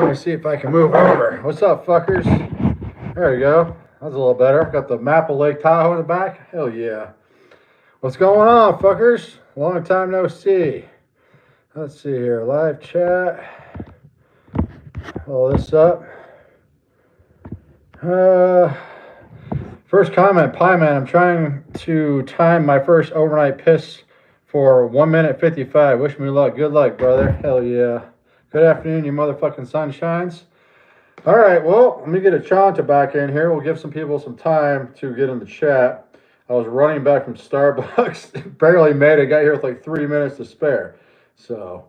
Let me see if I can move over. What's up, fuckers? There you go. That's a little better. Got the map of Lake Tahoe in the back. Hell yeah. What's going on, fuckers? Long time no see. Let's see here. Live chat. Pull this up. First comment, Pie Man. I'm trying to time my first overnight piss for 1 minute 55. Wish me luck. Good luck, brother. Hell yeah. Good afternoon, you motherfucking sunshines. All right, well, let me get a Chanta back in here. We'll give some people some time to get in the chat. I was running back from Starbucks. Barely made it. Got here with like 3 minutes to spare. So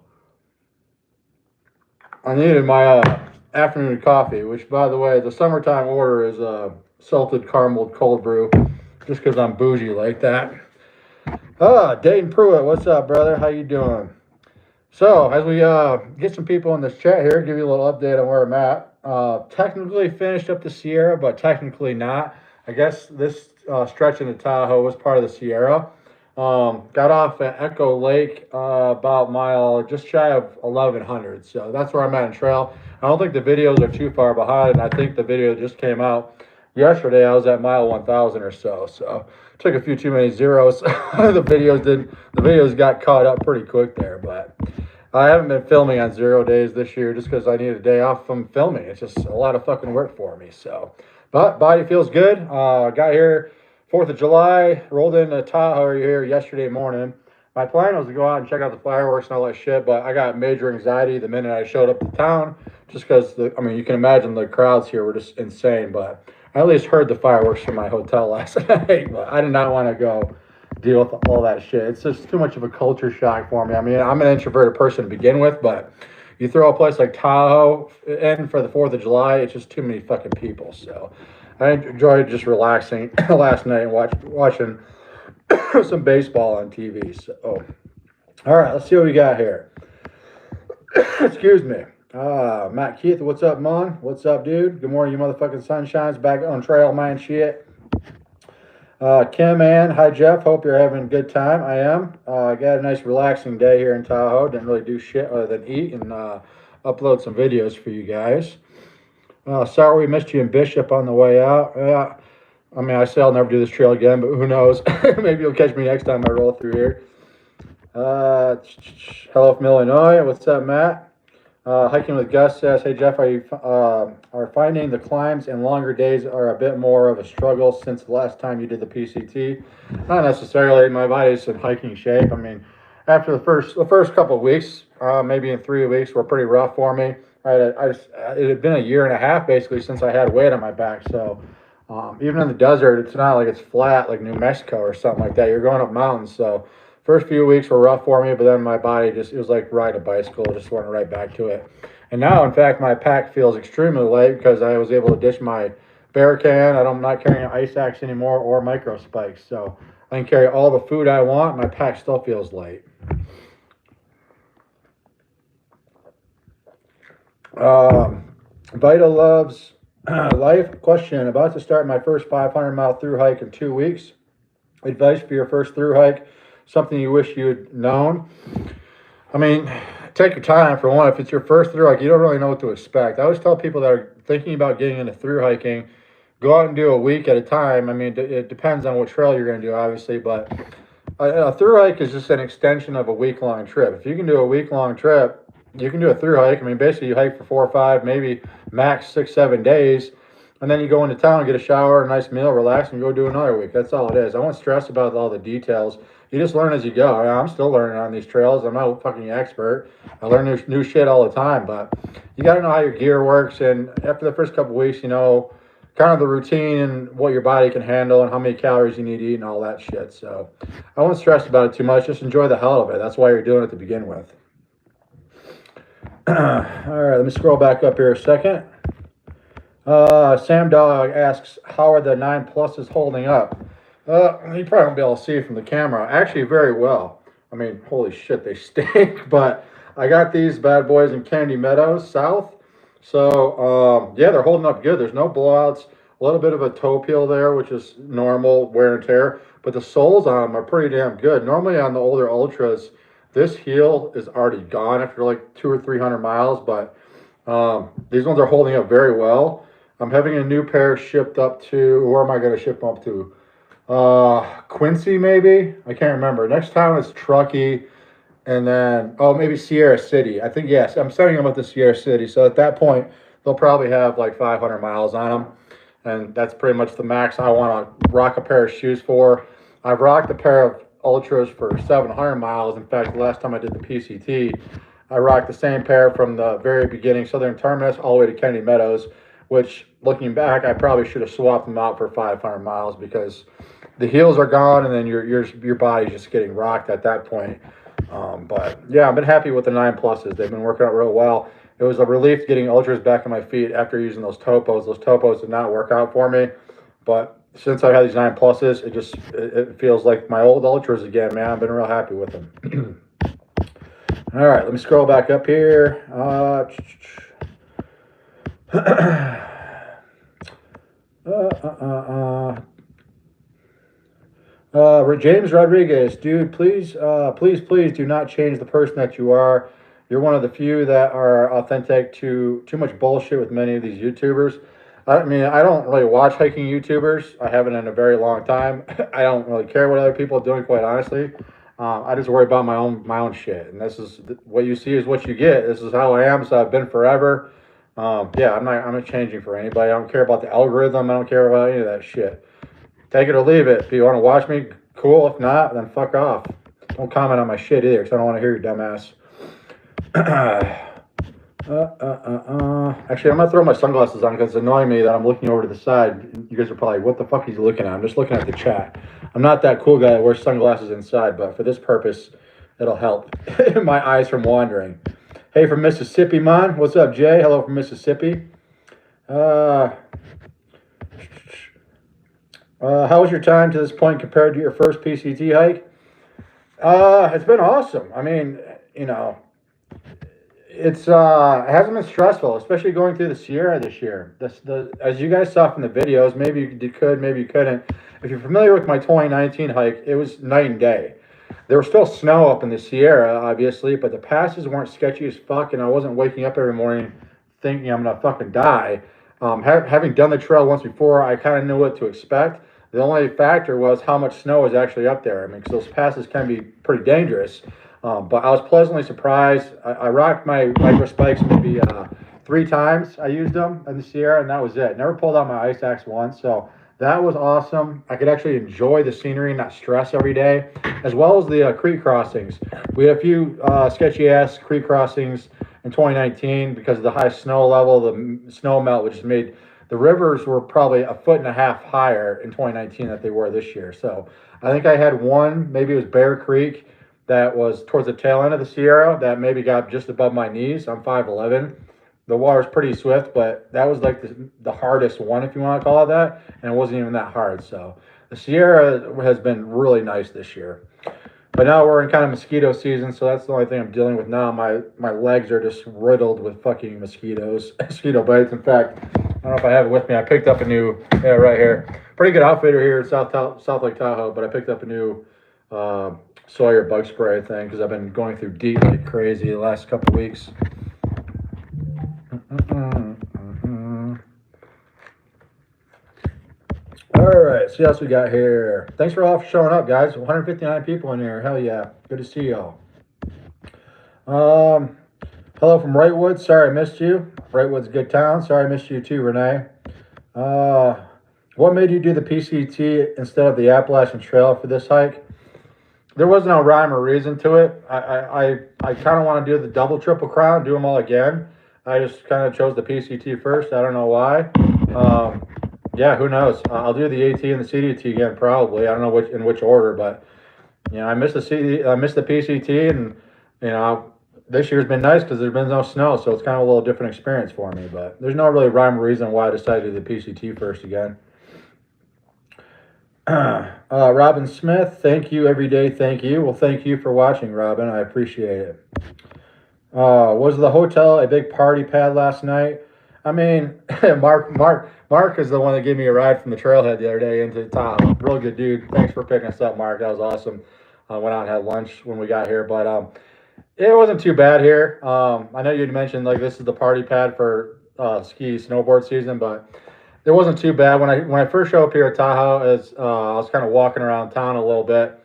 I needed my afternoon coffee, which, by the way, the summertime order is salted caramel cold brew, just because I'm bougie like that. Dayton Pruitt, what's up, brother? How you doing? So, as we get some people in this chat here, give you a little update on where I'm at. Technically finished up the Sierra, but technically not. I guess this stretch into Tahoe was part of the Sierra. Got off at Echo Lake about mile just shy of 1100. So that's where I'm at in trail. I don't think the videos are too far behind. I think the video just came out yesterday. I was at mile 1000 or so. So took a few too many zeros. The videos got caught up pretty quick there, but I haven't been filming on 0 days this year just because I need a day off from filming. It's just a lot of fucking work for me. So, but body feels good. Got here 4th of July, rolled into Tahoe here yesterday morning. My plan was to go out and check out the fireworks and all that shit, but I got major anxiety the minute I showed up to town, just because, you can imagine the crowds here were just insane, but I at least heard the fireworks from my hotel last night, but I did not want to go deal with all that shit. It's just too much of a culture shock for me. I mean, I'm an introverted person to begin with, but you throw a place like Tahoe in for the 4th of July, it's just too many fucking people, so I enjoyed just relaxing last night and watching some baseball on TV. So, all right, let's see what we got here. Excuse me. Matt Keith, what's up, Mon? What's up, dude? Good morning, you motherfucking sunshines. Back on trail, man, shit. Kim Ann, hi, Jeff. Hope you're having a good time. I am. I got a nice relaxing day here in Tahoe. Didn't really do shit other than eat and upload some videos for you guys. Sorry we missed you in Bishop on the way out. I say I'll never do this trail again, but who knows? Maybe you'll catch me next time I roll through here. Hello from Illinois. What's up, Matt? Hiking with Gus says, hey, Jeff, are finding the climbs and longer days are a bit more of a struggle since the last time you did the PCT? Not necessarily. My body's in hiking shape. I mean, after the first couple of weeks, maybe in 3 weeks, were pretty rough for me. It had been a year and a half basically since I had weight on my back. So even in the desert, it's not like it's flat like New Mexico or something like that. You're going up mountains. So first few weeks were rough for me, but then my body it was like riding a bicycle, just went right back to it. And now, in fact, my pack feels extremely light because I was able to ditch my bear can. I'm not carrying an ice axe anymore or micro spikes. So I can carry all the food I want. My pack still feels light. Vita loves life. Question: about to start my first 500-mile through hike in 2 weeks. Advice for your first through hike? Something you wish you had known? I mean, take your time. For one, if it's your first through hike, you don't really know what to expect. I always tell people that are thinking about getting into through hiking, go out and do a week at a time. I mean, it depends on what trail you're going to do, obviously, but a through hike is just an extension of a week-long trip. If you can do a week-long trip, you can do a through hike. I mean, basically, you hike for 4 or 5, maybe max 6, 7 days, and then you go into town, get a shower, a nice meal, relax, and go do another week. That's all it is. I won't stress about all the details. You just learn as you go. I'm still learning on these trails. I'm not a fucking expert. I learn new shit all the time, but you got to know how your gear works. And after the first couple of weeks, you know kind of the routine and what your body can handle and how many calories you need to eat and all that shit. So I won't stress about it too much. Just enjoy the hell of it. That's why you're doing it to begin with. All right, let me scroll back up here a second. Sam Dog asks, how are the 9 pluses holding up? You probably won't be able to see it from the camera. Actually, very well. I mean, holy shit, they stink. But I got these bad boys in Kennedy Meadows South. So, yeah, they're holding up good. There's no blowouts. A little bit of a toe peel there, which is normal wear and tear. But the soles on them are pretty damn good. Normally on the older Ultras, this heel is already gone after like 200 or 300 miles. But These ones are holding up very well. I'm having a new pair shipped up to, where am I going to ship them up to? Quincy maybe? I can't remember. Next time it's Truckee, and then, oh, maybe Sierra City. I think, yes, I'm sending them up to Sierra City. So at that point, they'll probably have like 500 miles on them. And that's pretty much the max I want to rock a pair of shoes for. I've rocked a pair of Ultras for 700 miles. In fact, the last time I did the PCT, I rocked the same pair from the very beginning, Southern Terminus, all the way to Kennedy Meadows, which, looking back, I probably should have swapped them out for 500 miles because the heels are gone and then your body's just getting rocked at that point. But yeah, I've been happy with the 9 pluses. They've been working out real well. It was a relief getting Ultras back on my feet after using those topos. Those topos did not work out for me, but since I've had these 9 pluses, it feels like my old Ultras again, man. I've been real happy with them. All right, let me scroll back up here. James Rodriguez, dude, please do not change the person that you are. You're one of the few that are authentic to too much bullshit with many of these YouTubers. I mean, I don't really watch hiking YouTubers. I haven't in a very long time. I don't really care what other people are doing, quite honestly. I just worry about my own shit, and this is what you see is what you get. This is how I am, so I've been forever. Yeah, I'm not changing for anybody. I don't care about the algorithm. I don't care about any of that shit. Take it or leave it. If you want to watch me, cool. If not, then fuck off. Don't comment on my shit either, because I don't want to hear your dumbass. Actually, I'm gonna throw my sunglasses on because it's annoying me that I'm looking over to the side. You guys are probably, what the fuck is he looking at? I'm just looking at the chat. I'm not that cool guy that wears sunglasses inside, but for this purpose, it'll help my eyes from wandering. Hey, from Mississippi, man. What's up, Jay? Hello from Mississippi. How was your time to this point compared to your first PCT hike? It's been awesome. I mean, you know, it hasn't been stressful, especially going through the Sierra this year. As you guys saw from the videos, maybe you could, maybe you couldn't. If you're familiar with my 2019 hike, it was night and day. There was still snow up in the Sierra, obviously, but the passes weren't sketchy as fuck, and I wasn't waking up every morning thinking I'm gonna fucking die. Having done the trail once before, I kind of knew what to expect. The only factor was how much snow was actually up there. I mean, because those passes can be pretty dangerous. But I was pleasantly surprised. I rocked my micro spikes maybe 3 times. I used them in the Sierra, and that was it. Never pulled out my ice axe once, so that was awesome. I could actually enjoy the scenery, not stress every day, as well as the creek crossings. We had a few sketchy-ass creek crossings in 2019 because of the high snow level, the snow melt, which made the rivers were probably 1.5 feet higher in 2019 than they were this year. So I think I had one, maybe it was Bear Creek, that was towards the tail end of the Sierra that maybe got just above my knees. I'm 5'11". The water's pretty swift, but that was like the hardest one, if you want to call it that, and it wasn't even that hard. So the Sierra has been really nice this year. But now we're in kind of mosquito season, so that's the only thing I'm dealing with now. My legs are just riddled with fucking mosquitoes, mosquito bites. In fact, I don't know if I have it with me. I picked up a new, yeah, right here. Pretty good outfitter here in South Lake Tahoe, but I picked up a new Sawyer bug spray thing because I've been going through DEET like crazy the last couple of weeks. All right, see what else we got here. Thanks for all for showing up, guys. 159 people in here. Hell yeah. Good to see y'all. Hello from Wrightwood. Sorry I missed you. Wrightwood's a good town. Sorry I missed you too, Renee. What made you do the PCT instead of the Appalachian Trail for this hike? There was no rhyme or reason to it. I kind of want to do the double, triple crown, do them all again. I just kind of chose the PCT first. I don't know why. Yeah, who knows? I'll do the AT and the CDT again, probably. I don't know in which order, but you know, I missed the PCT, and you know, this year's been nice because there's been no snow, so it's kind of a little different experience for me. But there's no really rhyme or reason why I decided to do the PCT first again. Robin Smith, thank you every day. Thank you. Well, thank you for watching, Robin. I appreciate it. Was the hotel a big party pad last night? I mean, Mark is the one that gave me a ride from the trailhead the other day into Tahoe. Real good dude. Thanks for picking us up, Mark. That was awesome. Went out and had lunch when we got here, but It wasn't too bad here. I know you'd mentioned like this is the party pad for ski snowboard season, but it wasn't too bad when I first showed up here at Tahoe. As I was kind of walking around town a little bit,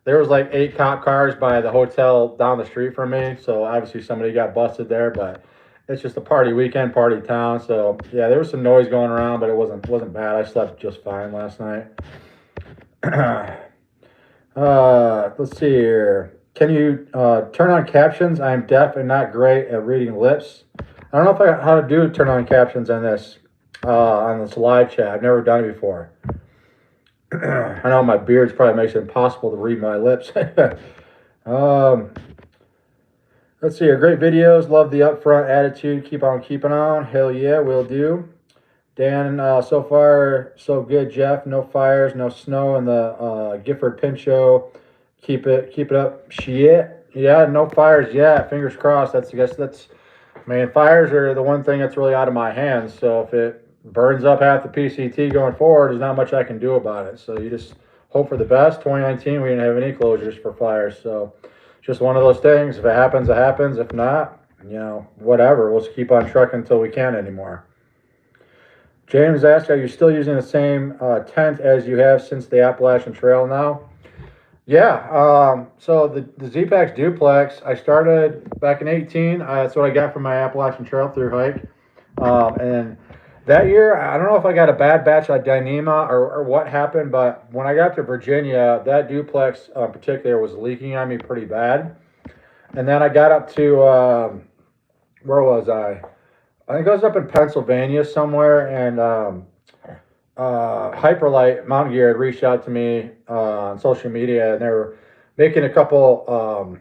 there was like 8 cop cars by the hotel down the street from me. So obviously somebody got busted there, but it's just a party weekend, party town. So yeah, there was some noise going around, but it wasn't bad. I slept just fine last night. Let's see here. Can you turn on captions? I'm deaf and not great at reading lips. I don't know if I got how to do turn on captions on this live chat. I've never done it before. I know my beard probably makes it impossible to read my lips. um, let's see here. Great videos. Love the upfront attitude. Keep on keeping on. Hell yeah, will do. Dan, so far so good, Jeff. No fires, no snow in the Gifford Pinchot. Keep it up. Shit. Yeah, no fires yet. Fingers crossed. I guess that's. I mean, fires are the one thing that's really out of my hands. So if it burns up half the PCT going forward, there's not much I can do about it. So you just hope for the best. 2019, we didn't have any closures for fires, so just one of those things. If it happens, it happens. If not, whatever. We'll just keep on trucking until we can't anymore. James asked, are you still using the same tent as you have since the Appalachian Trail now? Yeah, so the Z-Pax duplex, I started back in 18. That's what I got from my Appalachian Trail through hike. And that year, I don't know if I got a bad batch of Dyneema or what happened, but when I got to Virginia, that duplex in particular was leaking on me pretty bad. And then I got up to, where was I? I think I was up in Pennsylvania somewhere, and Hyperlight Mountain Gear had reached out to me on social media, and they were making a couple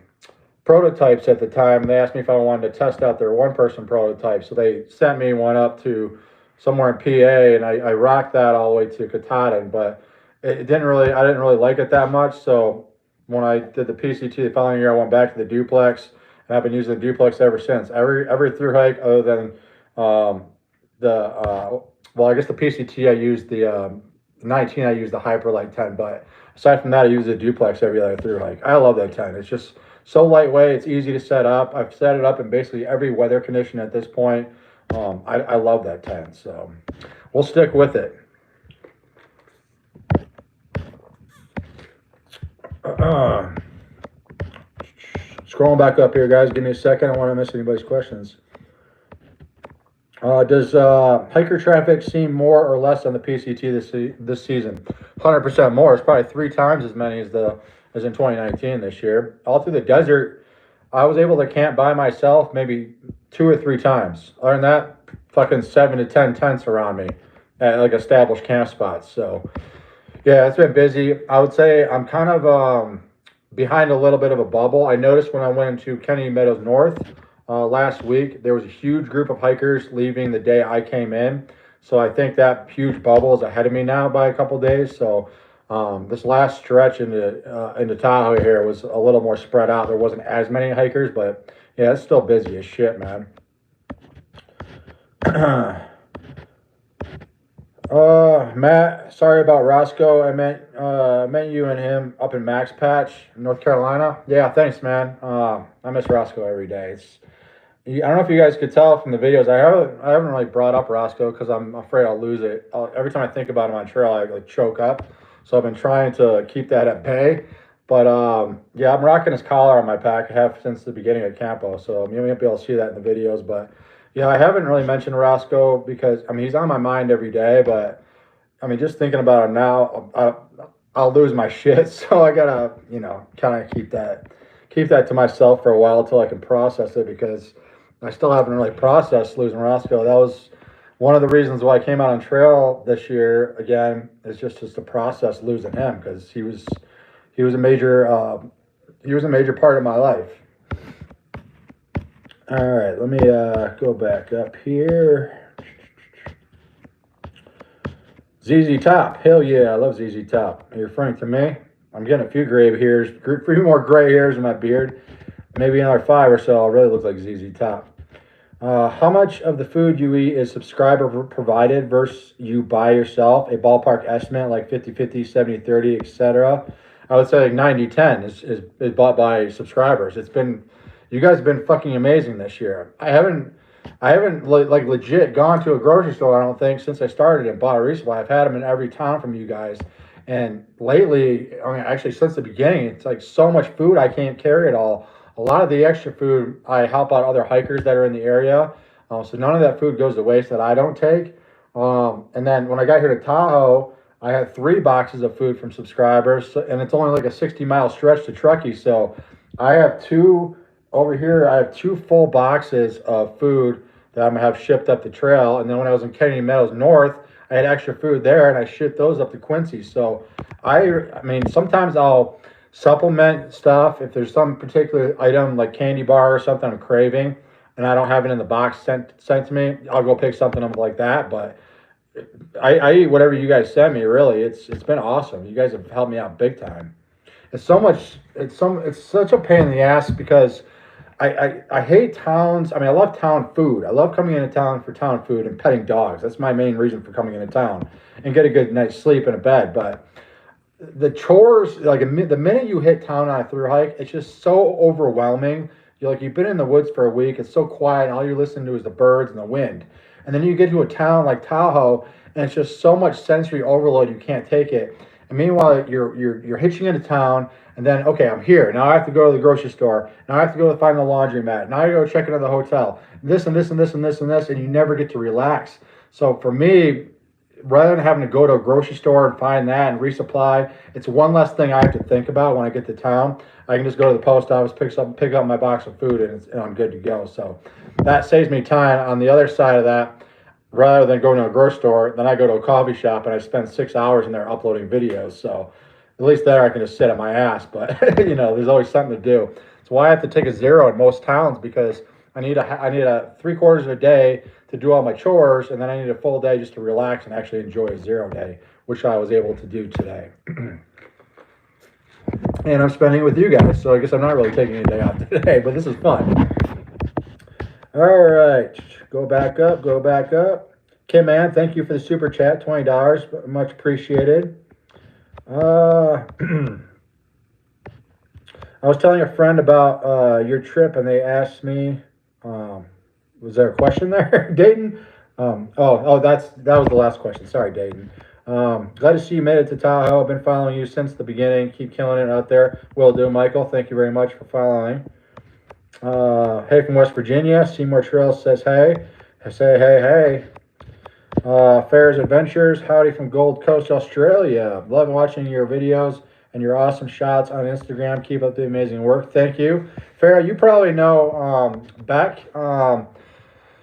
prototypes at the time. They asked me if I wanted to test out their one-person prototype, so they sent me one up to somewhere in PA, and I rocked that all the way to Katahdin, but I didn't really like it that much. So when I did the PCT the following year, I went back to the duplex, and I've been using the duplex ever since. Every through hike, other than well, I guess the PCT I used the 19, I used the Hyperlight 10, but aside from that, I use the duplex every other through hike. I love that 10. It's just so lightweight. It's easy to set up. I've set it up in basically every weather condition at this point. I love that 10, so we'll stick with it. Scrolling back up here, guys. Give me a second. I don't want to miss anybody's questions. Does hiker traffic seem more or less on the PCT this season? 100% more. It's probably 3 times as many as in 2019 this year. All through the desert, I was able to camp by myself maybe 2 or 3 times. Other than that, fucking 7 to 10 tents around me at like established camp spots. So yeah, it's been busy. I would say I'm kind of behind a little bit of a bubble. I noticed when I went into Kennedy Meadows North last week, there was a huge group of hikers leaving the day I came in. So I think that huge bubble is ahead of me now by a couple days. So this last stretch into Tahoe here was a little more spread out. There wasn't as many hikers, but yeah, it's still busy as shit, man. Matt, sorry about Roscoe. I meant you and him up in Max Patch, North Carolina. Yeah, thanks, man. I miss Roscoe every day. I don't know if you guys could tell from the videos. I haven't really brought up Roscoe because I'm afraid I'll lose it. Every time I think about him on trail, I like choke up. So I've been trying to keep that at bay. But yeah, I'm rocking his collar on my pack. I have since the beginning of Campo. So you won't be able to see that in the videos. But yeah, I haven't really mentioned Roscoe because I mean he's on my mind every day. But I mean just thinking about him now, I'll lose my shit. So I gotta kind of keep that to myself for a while until I can process it because I still haven't really processed losing Roscoe. That was one of the reasons why I came out on trail this year again. Is just to process losing him because he was a major part of my life. All right, let me go back up here. ZZ Top, hell yeah, I love ZZ Top. Are you referring to me? I'm getting a few more gray hairs in my beard. Maybe another 5 or so, I'll really look like ZZ Top. How much of the food you eat is subscriber provided versus you buy yourself? A ballpark estimate like 50-50, 70-30, etc. I would say like 90-10 is bought by subscribers. It's been You guys have been fucking amazing this year. I haven't like legit gone to a grocery store, I don't think, since I started and bought a resupply. I've had them in every town from you guys. And lately, I mean, actually since the beginning, it's like so much food I can't carry it all. A lot of the extra food I help out other hikers that are in the area. So none of that food goes to waste that I don't take. And then when I got here to Tahoe, I had 3 boxes of food from subscribers, and it's only like a 60-mile stretch to Truckee. So I have two over here. I have 2 full boxes of food that I'm gonna have shipped up the trail. And then when I was in Kennedy Meadows North, I had extra food there, and I shipped those up to Quincy. So I mean, sometimes I'll supplement stuff if there's some particular item like candy bar or something I'm craving, and I don't have it in the box sent to me. I'll go pick something up like that, but I eat whatever you guys send me. Really, it's been awesome. You guys have helped me out big time. It's so much. It's such a pain in the ass because I hate towns. I mean, I love town food. I love coming into town for town food and petting dogs. That's my main reason for coming into town and get a good night's sleep in a bed. But the chores, like the minute you hit town on a through hike, it's just so overwhelming. You've been in the woods for a week. It's so quiet, and all you're listening to is the birds and the wind. And then you get to a town like Tahoe, and it's just so much sensory overload you can't take it. And meanwhile, you're hitching into town, and then okay, I'm here. Now I have to go to the grocery store. Now I have to go to find the laundromat. Now I go check into the hotel. This and this and this and this and this, and you never get to relax. So for me, rather than having to go to a grocery store and find that and resupply, it's one less thing I have to think about when I get to town. I can just go to the post office, pick up my box of food, and I'm good to go. So that saves me time. On the other side of that, rather than going to a grocery store, then I go to a coffee shop and I spend 6 hours in there uploading videos. So at least there I can just sit on my ass. But there's always something to do. That's why I have to take a zero in most towns, because I need a 3/4 of a day to do all my chores, and then I need a full day just to relax and actually enjoy a 0 day, which I was able to do today. And I'm spending it with you guys, so I guess I'm not really taking a day off today, but this is fun. All right, go back up. Kim Ann, thank you for the super chat, $20, much appreciated. I was telling a friend about your trip, and they asked me, was there a question there, Dayton? That was the last question. Sorry, Dayton. Glad to see you made it to Tahoe. I've been following you since the beginning. Keep killing it out there. Will do, Michael. Thank you very much for following. Hey from West Virginia. Seymour Trails says hey. I say hey. Fairs Adventures. Howdy from Gold Coast, Australia. Love watching your videos and your awesome shots on Instagram. Keep up the amazing work. Thank you. Farrah, you probably know Beck.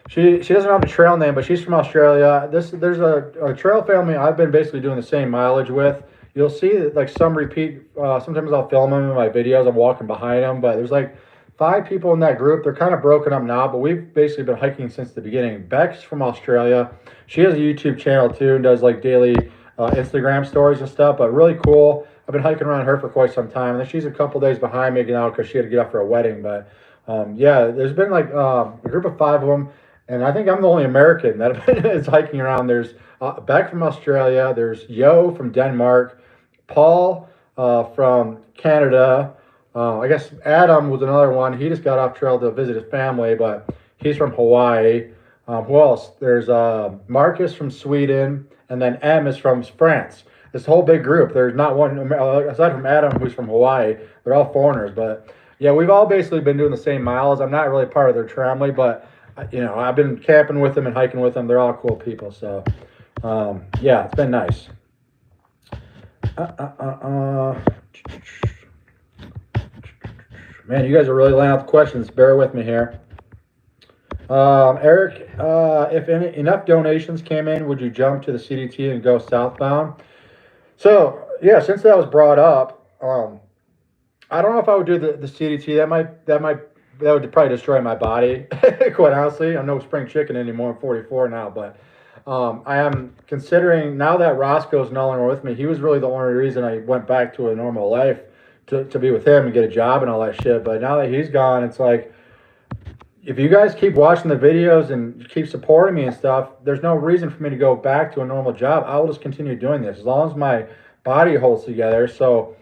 She doesn't have a trail name, but she's from Australia. There's a trail family I've been basically doing the same mileage with. You'll see that, like, some repeat. Sometimes I'll film them in my videos. I'm walking behind them, but there's like 5 people in that group. They're kind of broken up now, but we've basically been hiking since the beginning. Beck's from Australia. She has a YouTube channel too and does like daily Instagram stories and stuff, but really cool. I've been hiking around her for quite some time. And then she's a couple days behind me now because she had to get up for a wedding. But yeah, there's been like a group of 5 of them. And I think I'm the only American that is hiking around. There's Beck from Australia. There's Yo from Denmark. Paul from Canada. I guess Adam was another one. He just got off trail to visit his family, but he's from Hawaii. Who else? There's Marcus from Sweden, and then M is from France. This whole big group. There's not one, aside from Adam, who's from Hawaii. They're all foreigners. But yeah, we've all basically been doing the same miles. I'm not really part of their family, but I've been camping with them and hiking with them. They're all cool people. So yeah, it's been nice. Man, you guys are really laying out the questions. Bear with me here. Eric, if enough donations came in, would you jump to the CDT and go southbound? So yeah, since that was brought up, I don't know if I would do the CDT. That would probably destroy my body. Quite honestly, I'm no spring chicken anymore. I'm 44 now, but I am considering, now that Roscoe's no longer with me. He was really the only reason I went back to a normal life, to be with him and get a job and all that shit. But now that he's gone, it's like, if you guys keep watching the videos and keep supporting me and stuff, there's no reason for me to go back to a normal job. I will just continue doing this as long as my body holds together. So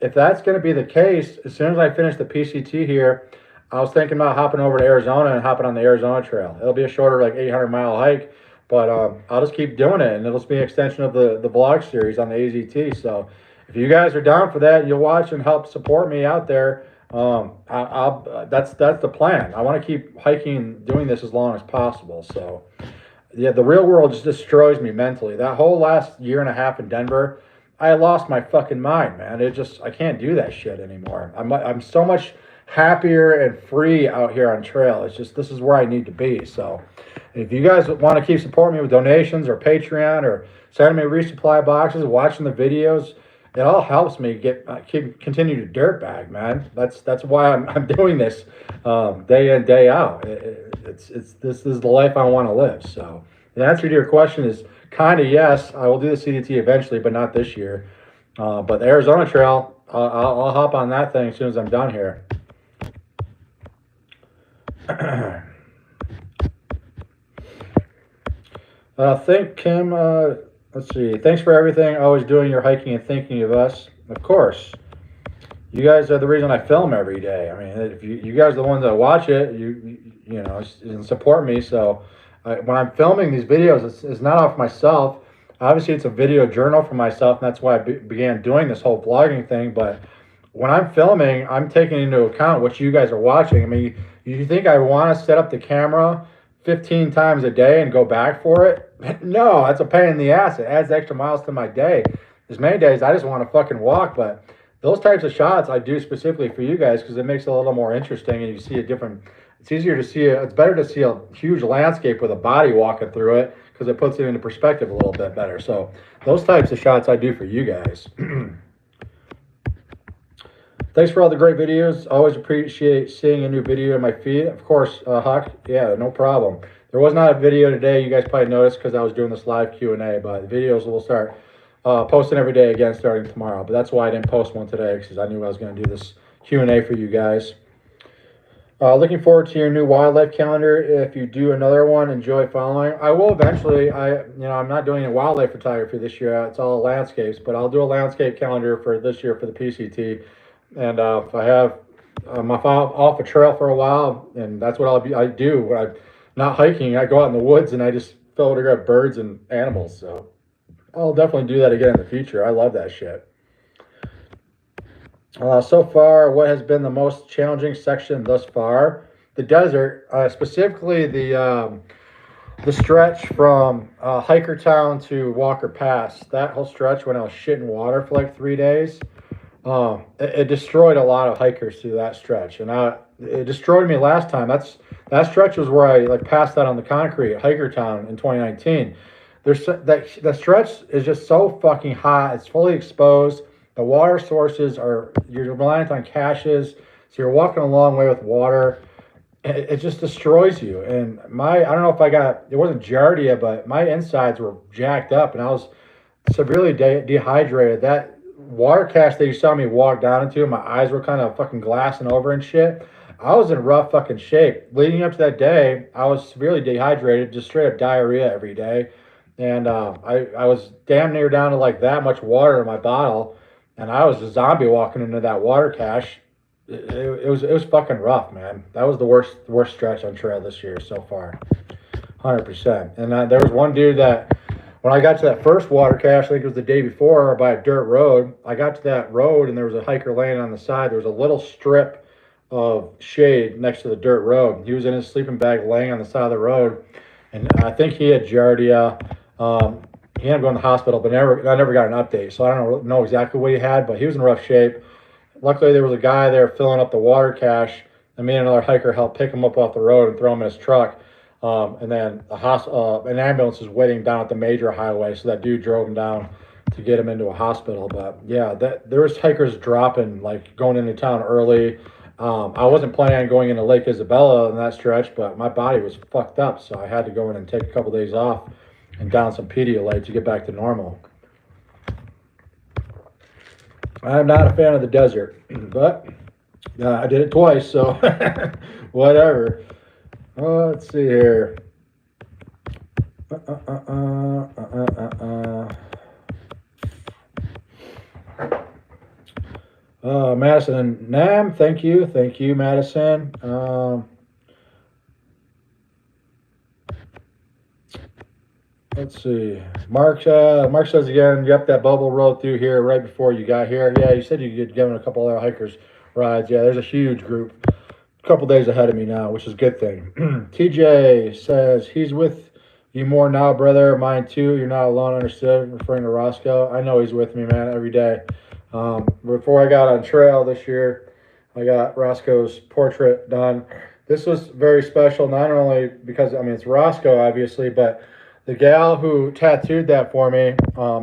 if that's going to be the case, as soon as I finish the PCT here, I was thinking about hopping over to Arizona and hopping on the Arizona Trail. It'll be a shorter, like 800-mile hike, but I'll just keep doing it, and it'll just be an extension of the vlog series on the AZT. So if you guys are down for that, you'll watch and help support me out there. That's the plan. I want to keep hiking, doing this as long as possible. So yeah, the real world just destroys me mentally. That whole last year and a half in Denver, I lost my fucking mind, man. I can't do that shit anymore. I'm so much happier and free out here on trail. It's just, this is where I need to be. So if you guys want to keep supporting me with donations or Patreon or sending me resupply boxes, watching the videos, it all helps me continue to dirtbag, man. That's why I'm doing this day in, day out. This is the life I want to live. So the answer to your question is kind of yes. I will do the CDT eventually, but not this year. But the Arizona Trail, I'll hop on that thing as soon as I'm done here. Thank Kim. Let's see. Thanks for everything. Always doing your hiking and thinking of us. Of course. You guys are the reason I film every day. I mean, if you guys are the ones that watch it, you know, and support me. So when I'm filming these videos, it's not off myself. Obviously, it's a video journal for myself, and that's why I began doing this whole vlogging thing. But when I'm filming, I'm taking into account what you guys are watching. I mean, you think I want to set up the camera 15 times a day and go back for it? No, that's a pain in the ass. It adds extra miles to my day. There's many days I just want to fucking walk, but those types of shots I do specifically for you guys because it makes it a little more interesting and you see a different, it's easier to see, it's better to see a huge landscape with a body walking through it because it puts it into perspective a little bit better. So those types of shots I do for you guys. Thanks for all the great videos. Always appreciate seeing a new video in my feed. Of course, Huck, yeah, no problem. There was not a video today. You guys probably noticed because I was doing this live Q&A, but the videos will start posting every day again starting tomorrow. But that's why I didn't post one today because I knew I was going to do this Q&A for you guys. Looking forward to your new wildlife calendar. If you do another one, enjoy following. I will eventually. I'm not doing a wildlife photography this year. It's all landscapes, but I'll do a landscape calendar for this year for the PCT. And if I have my off a trail for a while, and that's what I do when I'm not hiking, I go out in the woods and I just photograph birds and animals. So I'll definitely do that again in the future. I love that shit. So far, what has been the most challenging section thus far? The desert, specifically the stretch from Hikertown to Walker Pass. That whole stretch when I was shitting water for like 3 days. It destroyed a lot of hikers through that stretch, and it destroyed me last time. That stretch was where I like passed out on the concrete at Hikertown in 2019. That stretch is just so fucking hot. It's fully exposed. The water sources you're reliant on caches, so you're walking a long way with water. It just destroys you. And I don't know if it wasn't giardia, but my insides were jacked up, and I was severely dehydrated. That water cache that you saw me walk down into, my eyes were kind of fucking glassing over and shit. I was in rough fucking shape. Leading up to that day, I was severely dehydrated, just straight up diarrhea every day. And I was damn near down to like that much water in my bottle, and I was a zombie walking into that water cache. It was fucking rough, man. That was the worst stretch on trail this year so far, 100%. And there was one dude that, when I got to that first water cache, I think it was the day before, by a dirt road. I got to that road, and there was a hiker laying on the side. There was a little strip of shade next to the dirt road. He was in his sleeping bag laying on the side of the road, and I think he had giardia. He ended up going to the hospital, but I never got an update, so I don't know exactly what he had, but he was in rough shape. Luckily, there was a guy there filling up the water cache, and me and another hiker helped pick him up off the road and throw him in his truck. And then an ambulance was waiting down at the major highway, so that dude drove him down to get him into a hospital. But yeah, there was hikers dropping, like going into town early. I wasn't planning on going into Lake Isabella in that stretch, but my body was fucked up, so I had to go in and take a couple days off and down some Pedialyte to get back to normal. I'm not a fan of the desert, but I did it twice, so whatever. Let's see here. Madison and Nam, thank you, Madison. Let's see. Mark says again, yep, that bubble rolled through here right before you got here. Yeah, you said you could give a couple other hikers rides. Yeah, there's a huge group, a couple days ahead of me now, which is a good thing. TJ says he's with you more now, brother. Mine too. You're not alone. Understood. Referring to Roscoe. I know he's with me, man, every day. Before I got on trail this year, I got Roscoe's portrait done. This was very special, not only because I mean it's Roscoe, obviously, but the gal who tattooed that for me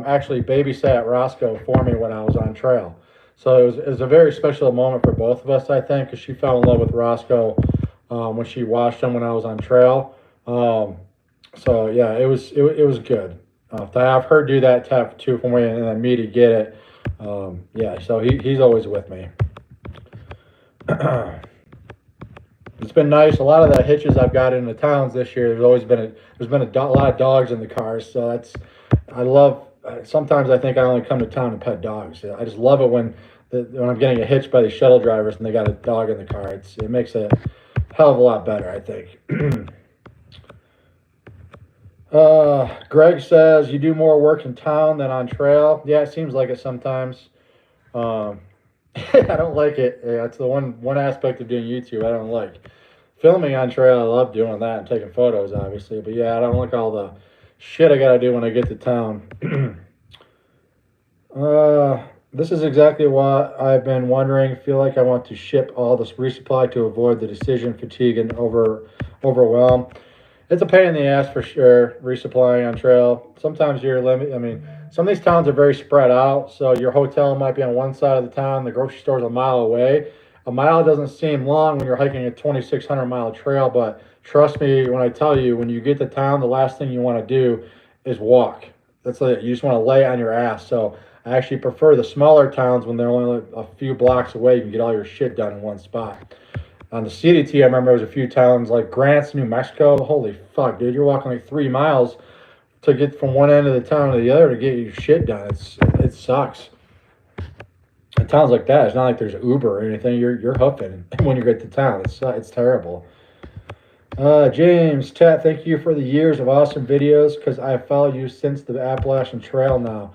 actually babysat Roscoe for me when I was on trail. So it was a very special moment for both of us, I think, because she fell in love with Roscoe when she watched him when I was on trail. So yeah, it was good. To have her do that tattoo for me and then me to get it, yeah. So he's always with me. It's been nice. A lot of the hitches I've got in the towns this year, there's been a lot of dogs in the cars. So I love. Sometimes I think I only come to town to pet dogs. I just love it when I'm getting a hitch by the shuttle drivers and they got a dog in the car. It makes it a hell of a lot better, I think. Greg says you do more work in town than on trail. Yeah, it seems like it sometimes. I don't like it. Yeah, it's the one aspect of doing YouTube I don't like. Filming on trail, I love doing that and taking photos, obviously. But yeah, I don't like all the shit I gotta do when I get to town. This is exactly what I've been wondering. Feel like I want to ship all this resupply to avoid the decision fatigue and overwhelm. It's a pain in the ass for sure, resupplying on trail. Sometimes you're limited. I mean, some of these towns are very spread out, so your hotel might be on one side of the town, the grocery store's a mile away. A mile doesn't seem long when you're hiking a 2,600-mile trail, but trust me when I tell you, when you get to town, the last thing you want to do is walk. That's it. You just want to lay on your ass. So I actually prefer the smaller towns when they're only a few blocks away. You can get all your shit done in one spot. On the CDT, I remember there was a few towns like Grants, New Mexico. Holy fuck, dude. You're walking like 3 miles to get from one end of the town to the other to get your shit done. It sucks. In towns like that, it's not like there's Uber or anything. You're hoofing when you get to town. It's terrible. James, Tat, thank you for the years of awesome videos because I have followed you since the Appalachian Trail now.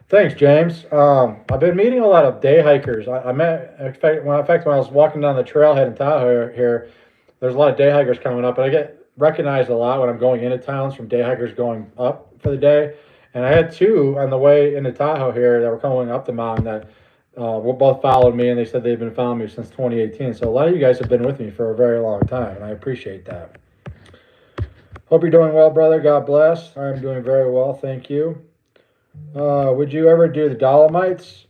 Thanks, James. I've been meeting a lot of day hikers. I met, in fact, when I was walking down the trailhead in Tahoe here, there's a lot of day hikers coming up, and I get recognized a lot when I'm going into towns from day hikers going up for the day. And I had two on the way into Tahoe here that were coming up the mountain that both followed me, and they said they've been following me since 2018. So a lot of you guys have been with me for a very long time, and I appreciate that. Hope you're doing well, brother. God bless. I'm doing very well. Thank you. Would you ever do the Dolomites?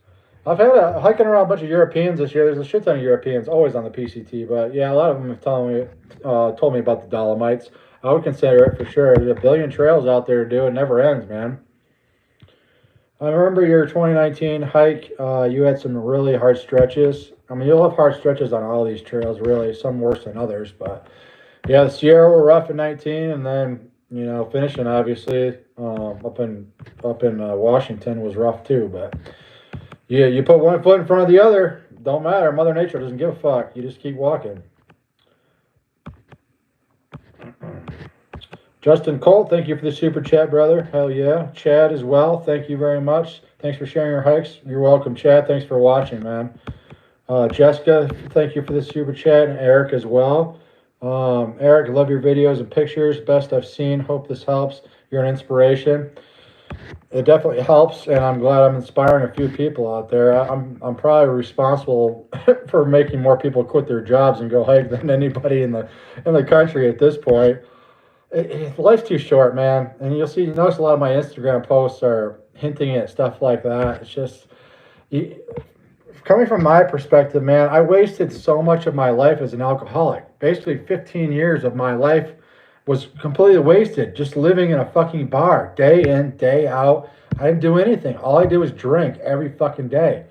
I've had hiking around a bunch of Europeans this year. There's a shit ton of Europeans always on the PCT, but yeah, a lot of them have told me about the Dolomites. I would consider it for sure. There's a billion trails out there to do. It never ends, man. I remember your 2019 hike. You had some really hard stretches. I mean, you'll have hard stretches on all these trails, really. Some worse than others, but yeah, the Sierra were rough in 19, and then finishing obviously up in Washington was rough too. But yeah, you put one foot in front of the other. Don't matter. Mother Nature doesn't give a fuck. You just keep walking. Justin Colt, thank you for the super chat, brother. Hell yeah. Chad as well, thank you very much. Thanks for sharing your hikes. You're welcome, Chad. Thanks for watching, man. Jessica, thank you for the super chat, and Eric as well. Eric, love your videos and pictures. Best I've seen. Hope this helps. You're an inspiration. It definitely helps, and I'm glad I'm inspiring a few people out there. I'm probably responsible for making more people quit their jobs and go hike than anybody in the country at this point. Life's too short, man. And you notice a lot of my Instagram posts are hinting at stuff like that. It's just, coming from my perspective, man, I wasted so much of my life as an alcoholic. Basically, 15 years of my life was completely wasted just living in a fucking bar, day in, day out. I didn't do anything. All I did was drink every fucking day.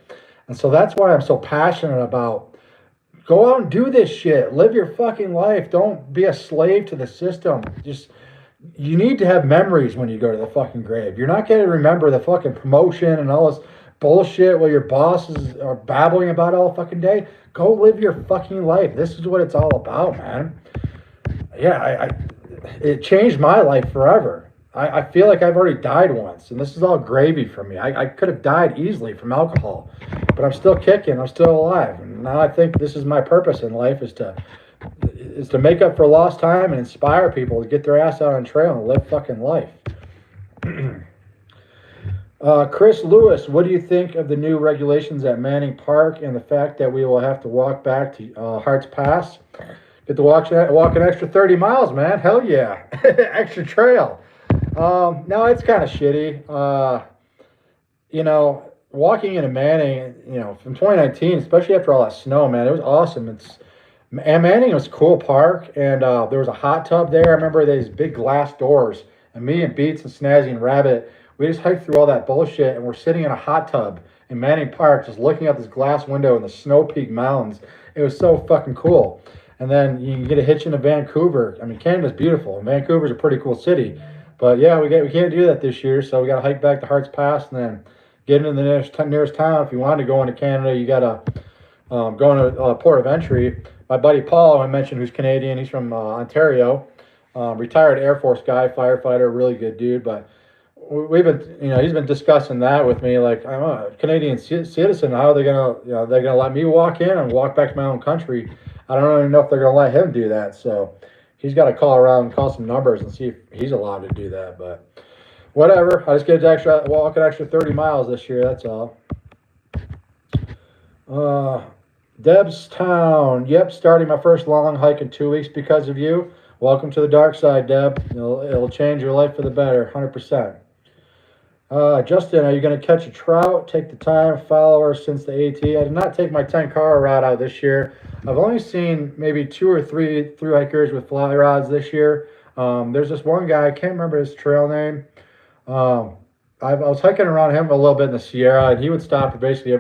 And so that's why I'm so passionate about go out and do this shit. Live your fucking life. Don't be a slave to the system. You need to have memories when you go to the fucking grave. You're not going to remember the fucking promotion and all this bullshit what your bosses are babbling about all fucking day. Go live your fucking life. This is what it's all about, man. Yeah, it changed my life forever. I feel like I've already died once, and this is all gravy for me. I could have died easily from alcohol, but I'm still kicking. I'm still alive, and now I think this is my purpose in life is to make up for lost time and inspire people to get their ass out on trail and live fucking life. Chris Lewis, what do you think of the new regulations at Manning Park and the fact that we will have to walk back to Harts Pass? Get to walk an extra 30 miles, man. Hell yeah. Extra trail. No, it's kind of shitty. Walking into Manning, from 2019, especially after all that snow, man, it was awesome. And Manning was a cool park, and there was a hot tub there. I remember these big glass doors, and me and Beats and Snazzy and Rabbit, we just hiked through all that bullshit, and we're sitting in a hot tub in Manning Park, just looking out this glass window in the Snow Peak Mountains. It was so fucking cool. And then you can get a hitch into Vancouver. I mean, Canada's beautiful, and Vancouver's a pretty cool city. But yeah, we can't do that this year, so we got to hike back to Harts Pass and then get into the nearest town. If you want to go into Canada, you got to go into port of entry. My buddy Paul, I mentioned, who's Canadian, he's from Ontario, retired Air Force guy, firefighter, really good dude. But we've been, he's been discussing that with me. Like, I'm a Canadian citizen. How are they gonna let me walk in and walk back to my own country? I don't even know if they're gonna let him do that. So he's got to call around and call some numbers and see if he's allowed to do that. But whatever. I just get to walk an extra 30 miles this year. That's all. Deb's Town. Yep, starting my first long hike in 2 weeks because of you. Welcome to the dark side, Deb. It'll change your life for the better, 100%. Justin, are you going to catch a trout? Take the time, follow her since the AT. I did not take my 10-car route out this year. I've only seen maybe 2 or 3 through hikers with fly rods this year. There's this one guy, I can't remember his trail name. I was hiking around him a little bit in the Sierra, and he would stop at basically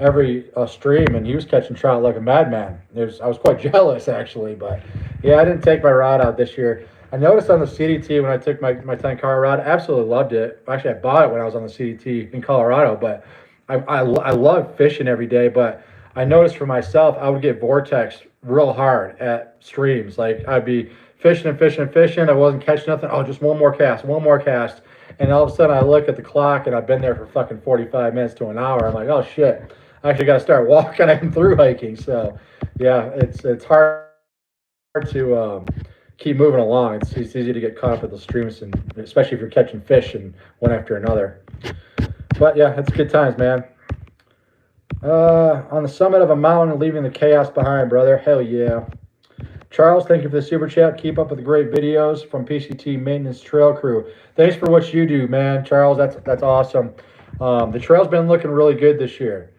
every stream, and he was catching trout like a madman. I was quite jealous, actually, but yeah, I didn't take my rod out this year. I noticed on the CDT when I took my 10-car rod, I absolutely loved it. Actually, I bought it when I was on the CDT in Colorado, but I love fishing every day, but I noticed for myself, I would get vortex real hard at streams. Like, I'd be fishing and fishing and fishing. I wasn't catching nothing. Oh, just one more cast. And all of a sudden, I look at the clock, and I've been there for fucking 45 minutes to an hour. I'm like, oh, shit. I actually got to start walking and through hiking. So, yeah, it's hard to keep moving along. It's easy to get caught up with the streams, and especially if you're catching fish and one after another. But, yeah, it's good times, man. On the summit of a mountain, leaving the chaos behind, brother. Hell yeah. Charles, thank you for the super chat. Keep up with the great videos from PCT Maintenance Trail Crew. Thanks for what you do, man. Charles, that's awesome. The trail's been looking really good this year.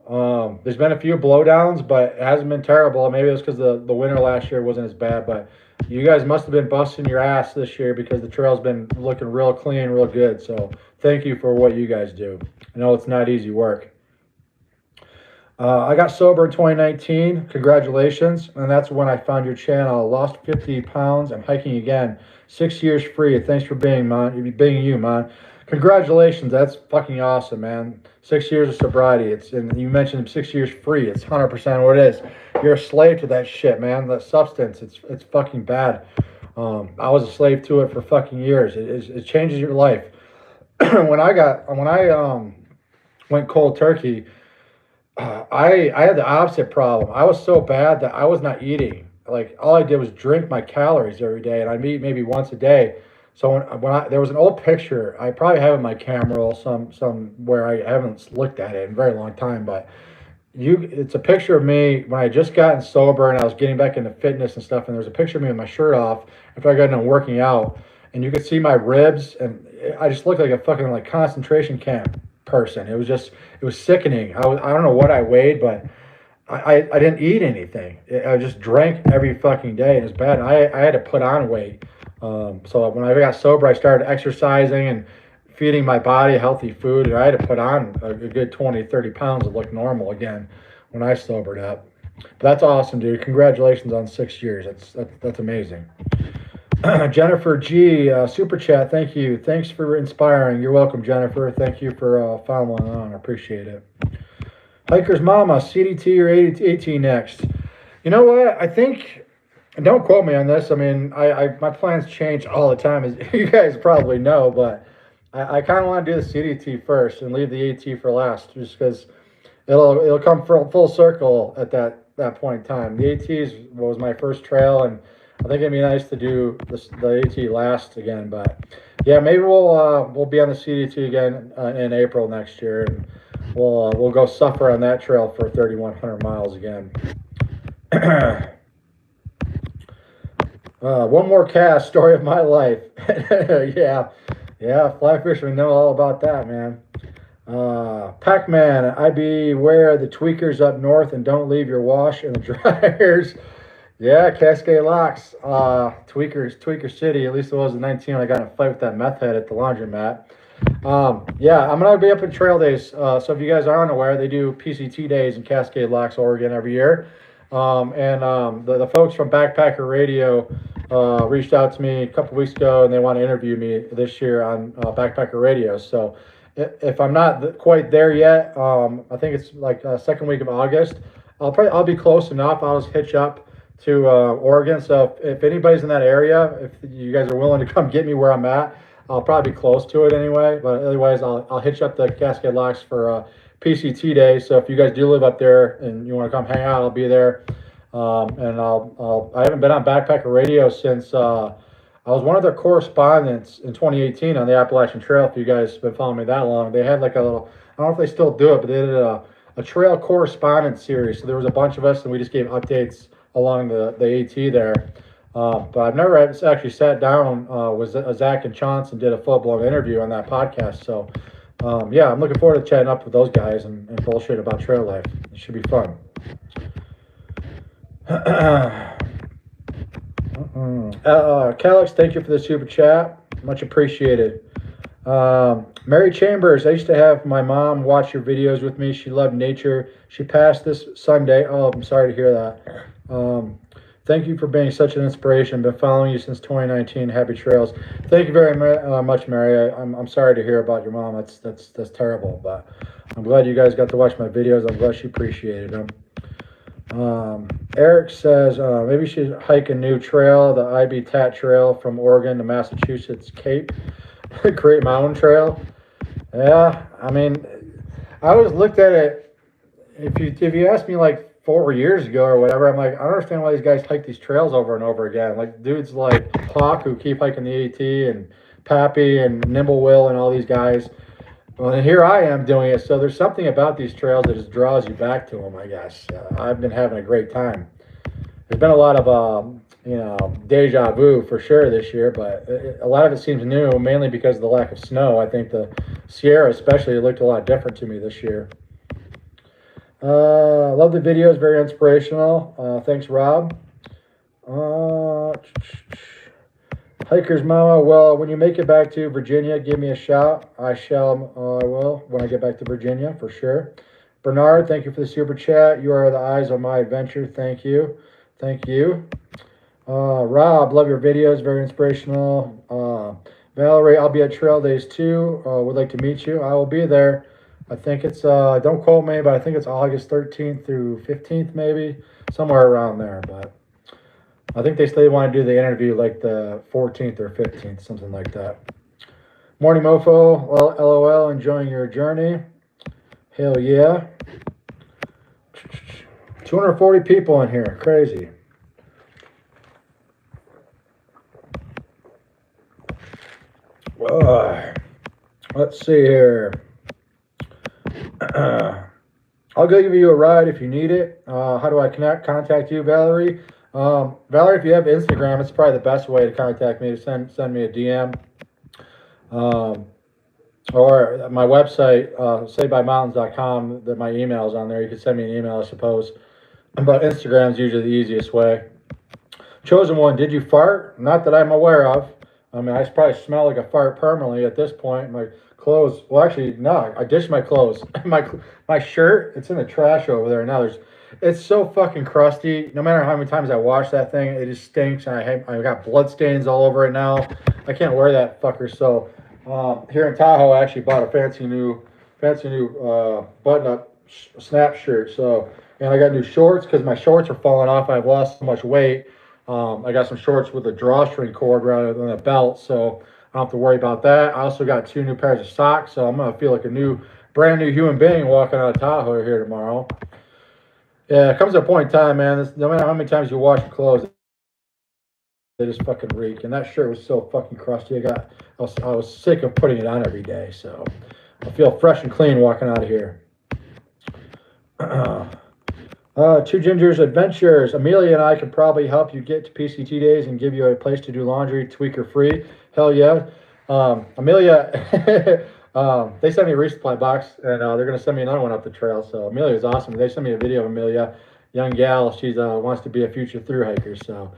There's been a few blowdowns, but it hasn't been terrible. Maybe it's because the winter last year wasn't as bad, but you guys must have been busting your ass this year because the trail's been looking real clean, real good. So thank you for what you guys do. I know it's not easy work. I got sober in 2019. Congratulations. And that's when I found your channel. Lost 50 pounds. I'm hiking again. 6 years free. Thanks for being you, man. Congratulations. That's fucking awesome, man. 6 years of sobriety. And you mentioned 6 years free. It's 100% what it is. You're a slave to that shit, man. That substance. It's fucking bad. I was a slave to it for fucking years. It changes your life. when I went cold turkey, I had the opposite problem. I was so bad that I was not eating. Like, all I did was drink my calories every day, and I'd eat maybe once a day. So there was an old picture, I probably have in my camera roll somewhere. I haven't looked at it in a very long time, but it's a picture of me when I just gotten sober and I was getting back into fitness and stuff. And there's a picture of me with my shirt off after I got into working out, and you could see my ribs, and I just looked like a fucking concentration camp person. It was sickening. I don't know what I weighed, but I didn't eat anything. I just drank every fucking day. It was bad. I had to put on weight. So when I got sober, I started exercising and feeding my body healthy food, and I had to put on a good 20-30 pounds to look normal again when I sobered up. But that's awesome, dude. Congratulations on 6 years. That's amazing. Jennifer G, super chat. Thank you. Thanks for inspiring. You're welcome, Jennifer. Thank you for following on. I appreciate it. Hiker's Mama, CDT or AT next? You know what? I think, and don't quote me on this. I mean, my plans change all the time, as you guys probably know, but I kind of want to do the CDT first and leave the AT for last, just because it'll come full circle at that point in time. The ATs was my first trail, and I think it'd be nice to do the AT last again. But yeah, maybe we'll be on the CDT again in April next year, and we'll go suffer on that trail for 3,100 miles again. One more cast, story of my life. yeah, fly fishermen know all about that, man. Pac-Man, I beware the tweakers up north and don't leave your wash in the dryers. Yeah, Cascade Locks, Tweaker City. At least it was in 19 when I got in a fight with that meth head at the laundromat. Yeah, I'm gonna be up in Trail Days. So if you guys aren't aware, they do PCT Days in Cascade Locks, Oregon every year. The folks from Backpacker Radio reached out to me a couple weeks ago, and they want to interview me this year on Backpacker Radio. So if I'm not quite there yet, I think it's like second week of August. I'll be close enough. I'll just hitch up to Oregon. So if anybody's in that area, if you guys are willing to come get me where I'm at, I'll probably be close to it anyway. But otherwise, I'll hitch up the Cascade Locks for PCT Day. So if you guys do live up there and you want to come hang out, I'll be there. And I haven't been on Backpacker Radio since I was one of their correspondents in 2018 on the Appalachian Trail. If you guys have been following me that long, they had like a little, I don't know if they still do it, but they did a trail correspondence series. So there was a bunch of us, and we just gave updates along the AT there. But I've never actually sat down with Zach and Chance and did a full-blown interview on that podcast. So, yeah, I'm looking forward to chatting up with those guys and bullshit about trail life. It should be fun. Calix, thank you for the super chat. Much appreciated. Mary Chambers, I used to have my mom watch your videos with me. She loved nature. She passed this Sunday. Oh, I'm sorry to hear that. Thank you for being such an inspiration. Been following you since 2019. Happy trails. Thank you very much, Mary. I'm sorry to hear about your mom. That's terrible, but I'm glad you guys got to watch my videos. I'm glad she appreciated them. Eric says maybe you should hike a new trail, the IB Tat Trail from Oregon to Massachusetts Cape, Great Mountain Trail. Yeah, I mean, I always looked at it. If you asked me like 4 years ago or whatever, I'm like, I don't understand why these guys hike these trails over and over again. Like dudes like Hawk who keep hiking the AT, and Pappy and Nimble Will and all these guys. Well, and here I am doing it. So there's something about these trails that just draws you back to them, I guess. I've been having a great time. There's been a lot of, deja vu for sure this year, but a lot of it seems new, mainly because of the lack of snow. I think the Sierra especially looked a lot different to me this year. Love the videos, very inspirational. Thanks, Rob. Hiker's Mama, well, when you make it back to Virginia, give me a shout. I will, when I get back to Virginia, for sure. Bernard, thank you for the super chat. You are the eyes of my adventure. Thank you. Thank you. Rob, love your videos, very inspirational. Valerie, I'll be at Trail Days too. Would like to meet you. I will be there. I think it's, don't quote me, but I think it's August 13th through 15th, maybe. Somewhere around there, but I think they still want to do the interview like the 14th or 15th, something like that. Morning Mofo, LOL, enjoying your journey. Hell yeah. 240 people in here, crazy. Let's see here. I'll go give you a ride if you need it. How do I contact you, Valerie? Valerie, if you have Instagram, it's probably the best way to contact me, to send me a DM. Or my website, saybymountains.com, that my email is on there. You can send me an email, I suppose. But Instagram is usually the easiest way. Chosen one, did you fart? Not that I'm aware of. I mean, I probably smell like a fart permanently at this point. My clothes, well, actually, no, I dished my clothes. My shirt, it's in the trash over there now. It's so fucking crusty. No matter how many times I wash that thing, it just stinks, and I got blood stains all over it now. I can't wear that fucker. So here in Tahoe, I actually bought a fancy new button-up snap shirt. So, and I got new shorts because my shorts are falling off. I've lost so much weight. I got some shorts with a drawstring cord rather than a belt, so I don't have to worry about that. I also got 2 new pairs of socks, so I'm gonna feel like a brand new human being walking out of Tahoe here tomorrow. Yeah, it comes to a point in time, man. No matter how many times you wash your clothes, they just fucking reek. And that shirt was so fucking crusty. I was sick of putting it on every day. So I feel fresh and clean walking out of here. Two Gingers Adventures. Amelia and I could probably help you get to PCT days and give you a place to do laundry, tweaker free. Hell yeah. Amelia, they sent me a resupply box, and they're going to send me another one up the trail. So Amelia is awesome. They sent me a video of Amelia, young gal. She wants to be a future thru hiker. So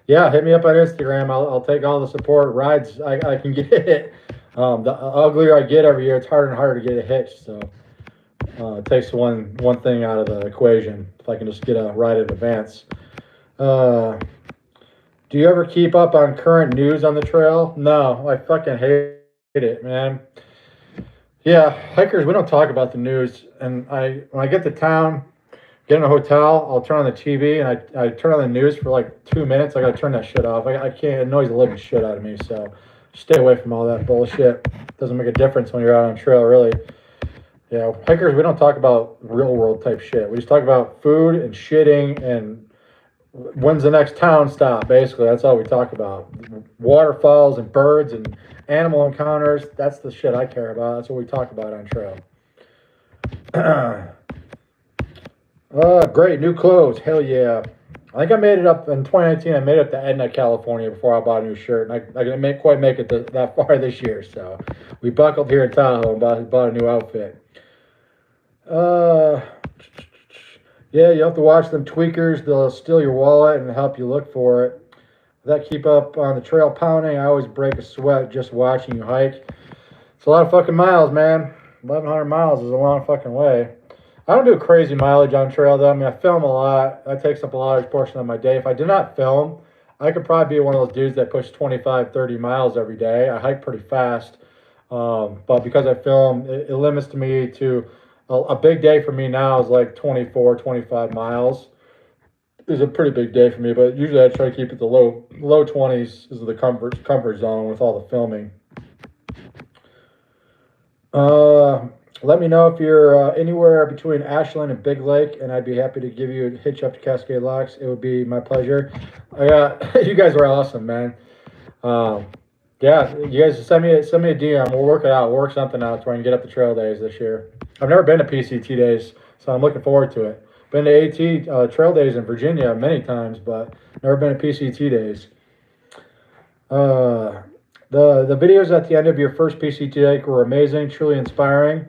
yeah, hit me up on Instagram. I'll take all the support rides I can get. The uglier I get every year, it's harder and harder to get a hitch. So it takes one thing out of the equation. If I can just get a ride in advance. Do you ever keep up on current news on the trail? No, I fucking hate it, man. Yeah, hikers, we don't talk about the news. And when I get to town, get in a hotel, I'll turn on the TV, and I turn on the news for like 2 minutes. I gotta turn that shit off. I can't, it annoys the living shit out of me. So stay away from all that bullshit. Doesn't make a difference when you're out on trail, really. Yeah, hikers, we don't talk about real world type shit. We just talk about food and shitting and when's the next town stop, basically. That's all we talk about. Waterfalls and birds and animal encounters. That's the shit I care about. That's what we talk about on trail. Great, new clothes. Hell yeah. I think I made it up in 2019. I made it up to Edna, California before I bought a new shirt. And I didn't quite make it that far this year. So we buckled here in Tahoe and bought a new outfit. Yeah, you have to watch them tweakers. They'll steal your wallet and help you look for it. That keep up on the trail pounding. I always break a sweat just watching you hike. It's a lot of fucking miles, man. 1,100 miles is a long fucking way. I don't do crazy mileage on trail, though. I mean, I film a lot. That takes up a large portion of my day. If I did not film, I could probably be one of those dudes that push 25, 30 miles every day. I hike pretty fast. But because I film, it limits me to a big day for me now is like 24, 25 miles. It's a pretty big day for me, but usually I try to keep it the low 20s is the comfort zone with all the filming. Let me know if you're anywhere between Ashland and Big Lake, and I'd be happy to give you a hitch up to Cascade Locks. It would be my pleasure. You guys are awesome, man. Yeah, you guys send me a DM. We'll work it out. We'll work something out so I can get up the trail days this year. I've never been to PCT days, so I'm looking forward to it. Been to AT trail days in Virginia many times, but never been to PCT days. The videos at the end of your first PCT day were amazing, truly inspiring.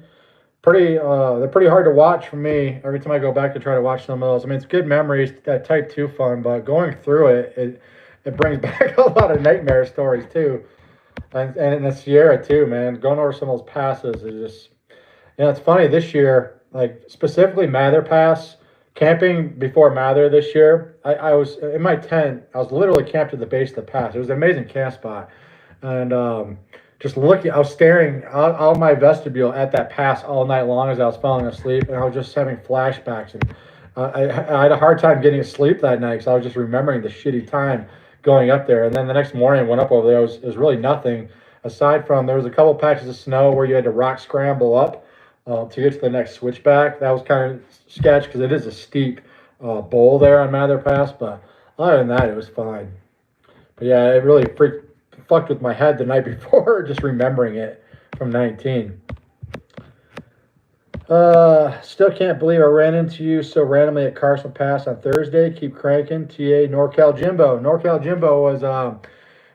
They're pretty hard to watch for me every time I go back to try to watch some of those. I mean, it's good memories, that type 2 fun, but going through it brings back a lot of nightmare stories too. And in the Sierra too, man. Going over some of those passes is just, it's funny this year, like specifically Mather Pass, camping before Mather this year, I was in my tent. I was literally camped at the base of the pass. It was an amazing camp spot. And just looking, I was staring out my vestibule at that pass all night long as I was falling asleep. And I was just having flashbacks. And I had a hard time getting to sleep that night because I was just remembering the shitty time going up there. And then the next morning I went up over there. It was really nothing aside from there was a couple patches of snow where you had to rock scramble up to get to the next switchback. That was kind of sketch because it is a steep bowl there on Mather Pass. But other than that, it was fine. But yeah, it really fucked with my head the night before just remembering it from 19. Still can't believe I ran into you so randomly at Carson Pass on Thursday. Keep cranking. TA NorCal Jimbo. NorCal Jimbo was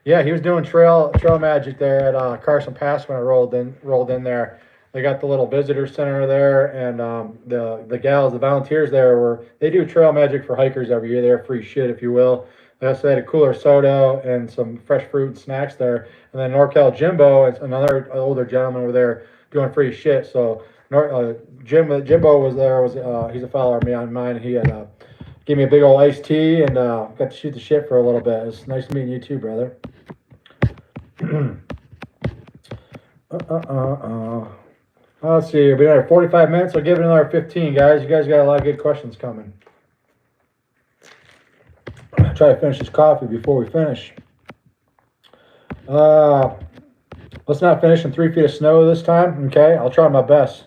he was doing trail magic there at Carson Pass when I rolled in there. They got the little visitor center there, and the gals, the volunteers there they do trail magic for hikers every year. They're free shit, if you will. They also had a cooler soda and some fresh fruit and snacks there. And then NorCal Jimbo, it's another older gentleman over there doing free shit. So Jimbo was there. He's a follower of me on mine. He had gave me a big old iced tea and got to shoot the shit for a little bit. It's nice meeting you too, brother. Let's see. We've been there 45 minutes. I'll give it another 15, guys. You guys got a lot of good questions coming. I'll try to finish this coffee before we finish. Let's not finish in 3 feet of snow this time. Okay, I'll try my best.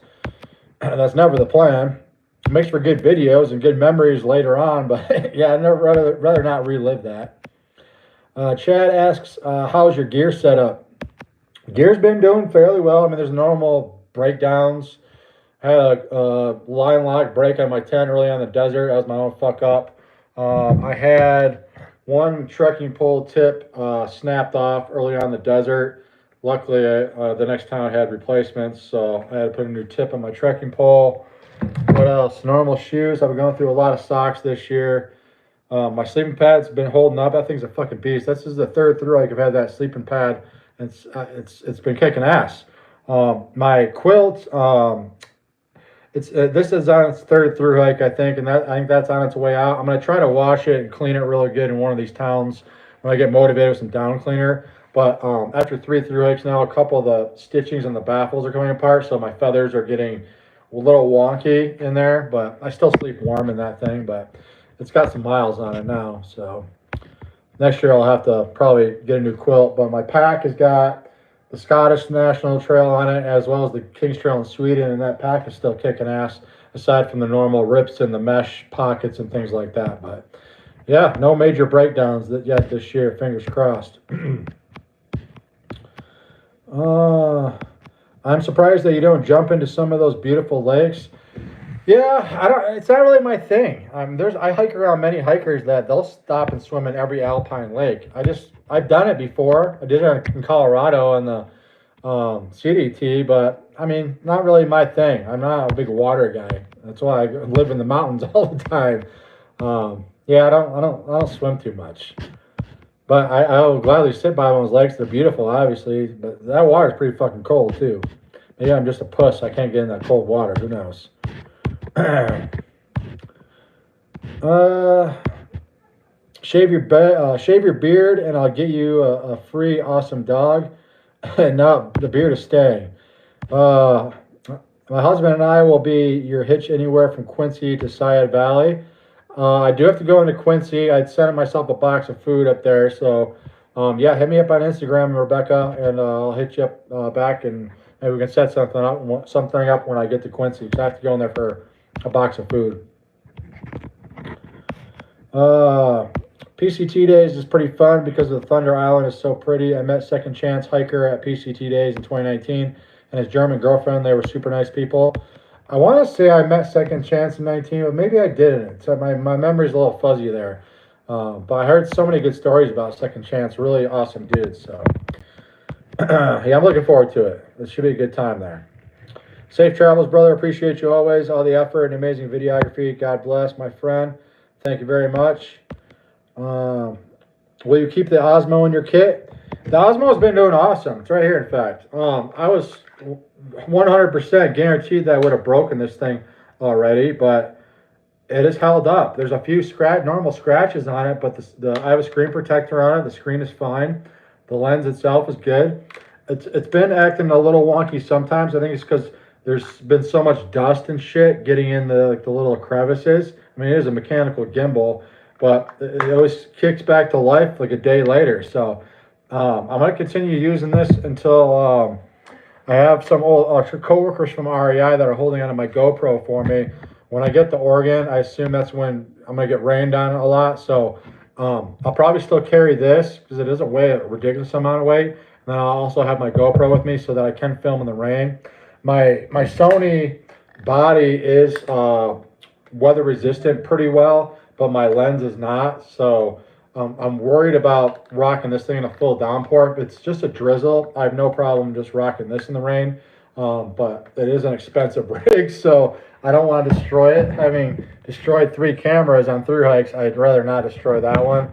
That's never the plan. It makes for good videos and good memories later on, but yeah, I'd rather not relive that. Chad asks, how's your gear setup? Gear's been doing fairly well. I mean, there's normal breakdowns. I had a line lock break on my tent early on in the desert. That was my own fuck up. I had one trekking pole tip snapped off early on in the desert. Luckily, the next time I had replacements, so I had to put a new tip on my trekking pole. What else? Normal shoes. I've been going through a lot of socks this year. My sleeping pad's been holding up. That thing's a fucking beast. This is the third through hike I've had that sleeping pad. It's been kicking ass. My quilt. This is on its third through hike, I think, and I think that's on its way out. I'm gonna try to wash it and clean it really good in one of these towns when I get motivated with some down cleaner. But after 3 through hikes now, a couple of the stitchings and the baffles are coming apart, so my feathers are getting a little wonky in there. But I still sleep warm in that thing. But it's got some miles on it now, so next year I'll have to probably get a new quilt. But my pack has got the Scottish National Trail on it, as well as the King's Trail in Sweden, and that pack is still kicking ass, aside from the normal rips and the mesh pockets and things like that. But yeah, no major breakdowns yet this year, fingers crossed. I'm surprised that you don't jump into some of those beautiful lakes. Yeah, it's not really my thing. I hike around many hikers that they'll stop and swim in every alpine lake. I've done it before. I did it in Colorado on the CDT, but I mean, not really my thing. I'm not a big water guy. That's why I live in the mountains all the time. Yeah, I don't swim too much. But I'll gladly sit by one of those lakes. They're beautiful, obviously, but that water is pretty fucking cold too. Maybe I'm just a puss. I can't get in that cold water. Who knows? Shave your beard, and I'll get you a free awesome dog. No, the beard is staying. My husband and I will be your hitch anywhere from Quincy to Sayad Valley. I do have to go into Quincy. I'd sent myself a box of food up there. So, yeah, hit me up on Instagram, Rebecca, and I'll hit you up back, and maybe we can set something up when I get to Quincy. So I have to go in there for a box of food. PCT Days is pretty fun because the Thunder Island is so pretty. I met Second Chance hiker at PCT Days in 2019 and his German girlfriend. They were super nice people. I want to say I met Second Chance in 19, but maybe I didn't. So my memory's a little fuzzy there. But I heard so many good stories about Second Chance. Really awesome dudes. So yeah, I'm looking forward to it. It should be a good time there. Safe travels, brother. Appreciate you always. All the effort and amazing videography. God bless, my friend. Thank you very much. Will you keep the Osmo in your kit? The Osmo's been doing awesome. It's right here, in fact. I was 100% guaranteed that I would have broken this thing already, but it is held up. There's a few normal scratches on it, but I have a screen protector on it. The screen is fine. The lens itself is good. It's been acting a little wonky sometimes. I think it's because there's been so much dust and shit getting in the little crevices. I mean, it is a mechanical gimbal, but it always kicks back to life like a day later. So I'm going to continue using this until I have some old coworkers from REI that are holding onto my GoPro for me. When I get to Oregon, I assume that's when I'm going to get rained on a lot. So I'll probably still carry this because it doesn't weigh a ridiculous amount of weight. And then I'll also have my GoPro with me so that I can film in the rain. My Sony body is weather resistant pretty well, but my lens is not. So I'm worried about rocking this thing in a full downpour. If it's just a drizzle, I have no problem just rocking this in the rain. But it is an expensive rig, so I don't want to destroy it. Having destroyed 3 cameras on through hikes, I'd rather not destroy that one.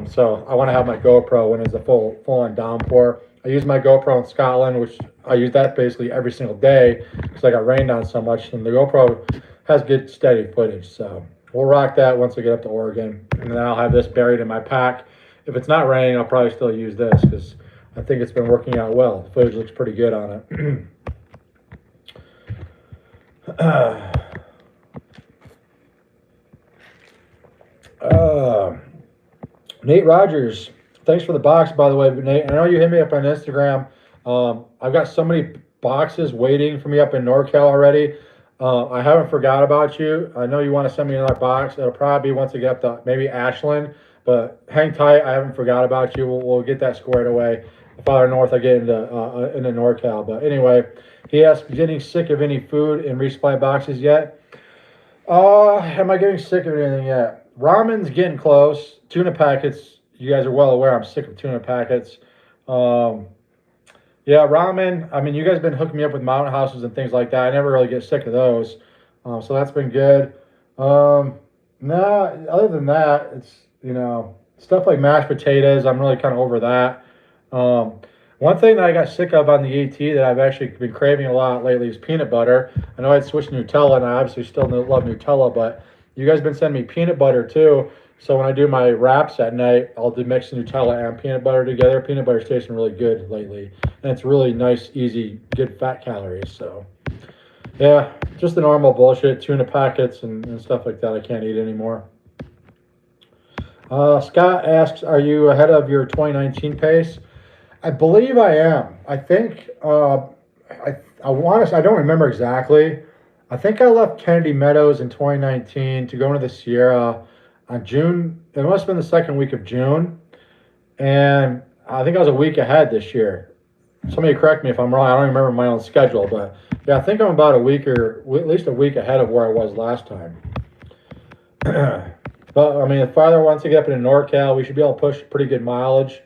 So I want to have my GoPro when it's a full-on downpour. I use my GoPro in Scotland, which I use that basically every single day because I got rained on so much, and the GoPro has good steady footage. So we'll rock that once I get up to Oregon, and then I'll have this buried in my pack. If it's not raining, I'll probably still use this because I think it's been working out well. The footage looks pretty good on it. Nate Rogers, thanks for the box, by the way, Nate. I know you hit me up on Instagram. I've got so many boxes waiting for me up in NorCal already. I haven't forgot about you. I know you want to send me another box. It'll probably be once I get up to maybe Ashland, but hang tight. I haven't forgot about you. We'll get that squared away. The farther north I get into NorCal. But anyway, he asked, getting sick of any food in resupply boxes yet? Am I getting sick of anything yet? Ramen's getting close. Tuna packets, you guys are well aware I'm sick of tuna packets. Yeah, ramen. I mean, you guys have been hooking me up with mountain houses and things like that. I never really get sick of those. So that's been good. No, other than that, it's, stuff like mashed potatoes. I'm really kind of over that. One thing that I got sick of on the AT that I've actually been craving a lot lately is peanut butter. I know I'd switched to Nutella, and I obviously still love Nutella, but you guys have been sending me peanut butter too. So when I do my wraps at night, I'll mix Nutella and peanut butter together. Peanut butter's tasting really good lately, and it's really nice, easy, good fat calories. So yeah, just the normal bullshit, tuna packets and stuff like that I can't eat anymore. Scott asks, are you ahead of your 2019 pace? I believe I am. I think, I want to, I don't remember exactly. I think I left Kennedy Meadows in 2019 to go into the Sierra on June. It must have been the second week of June. And I think I was a week ahead this year. Somebody correct me if I'm wrong. I don't remember my own schedule, but yeah, I think I'm about a week or at least a week ahead of where I was last time. But I mean, the farther once I get up into NorCal, we should be able to push pretty good mileage.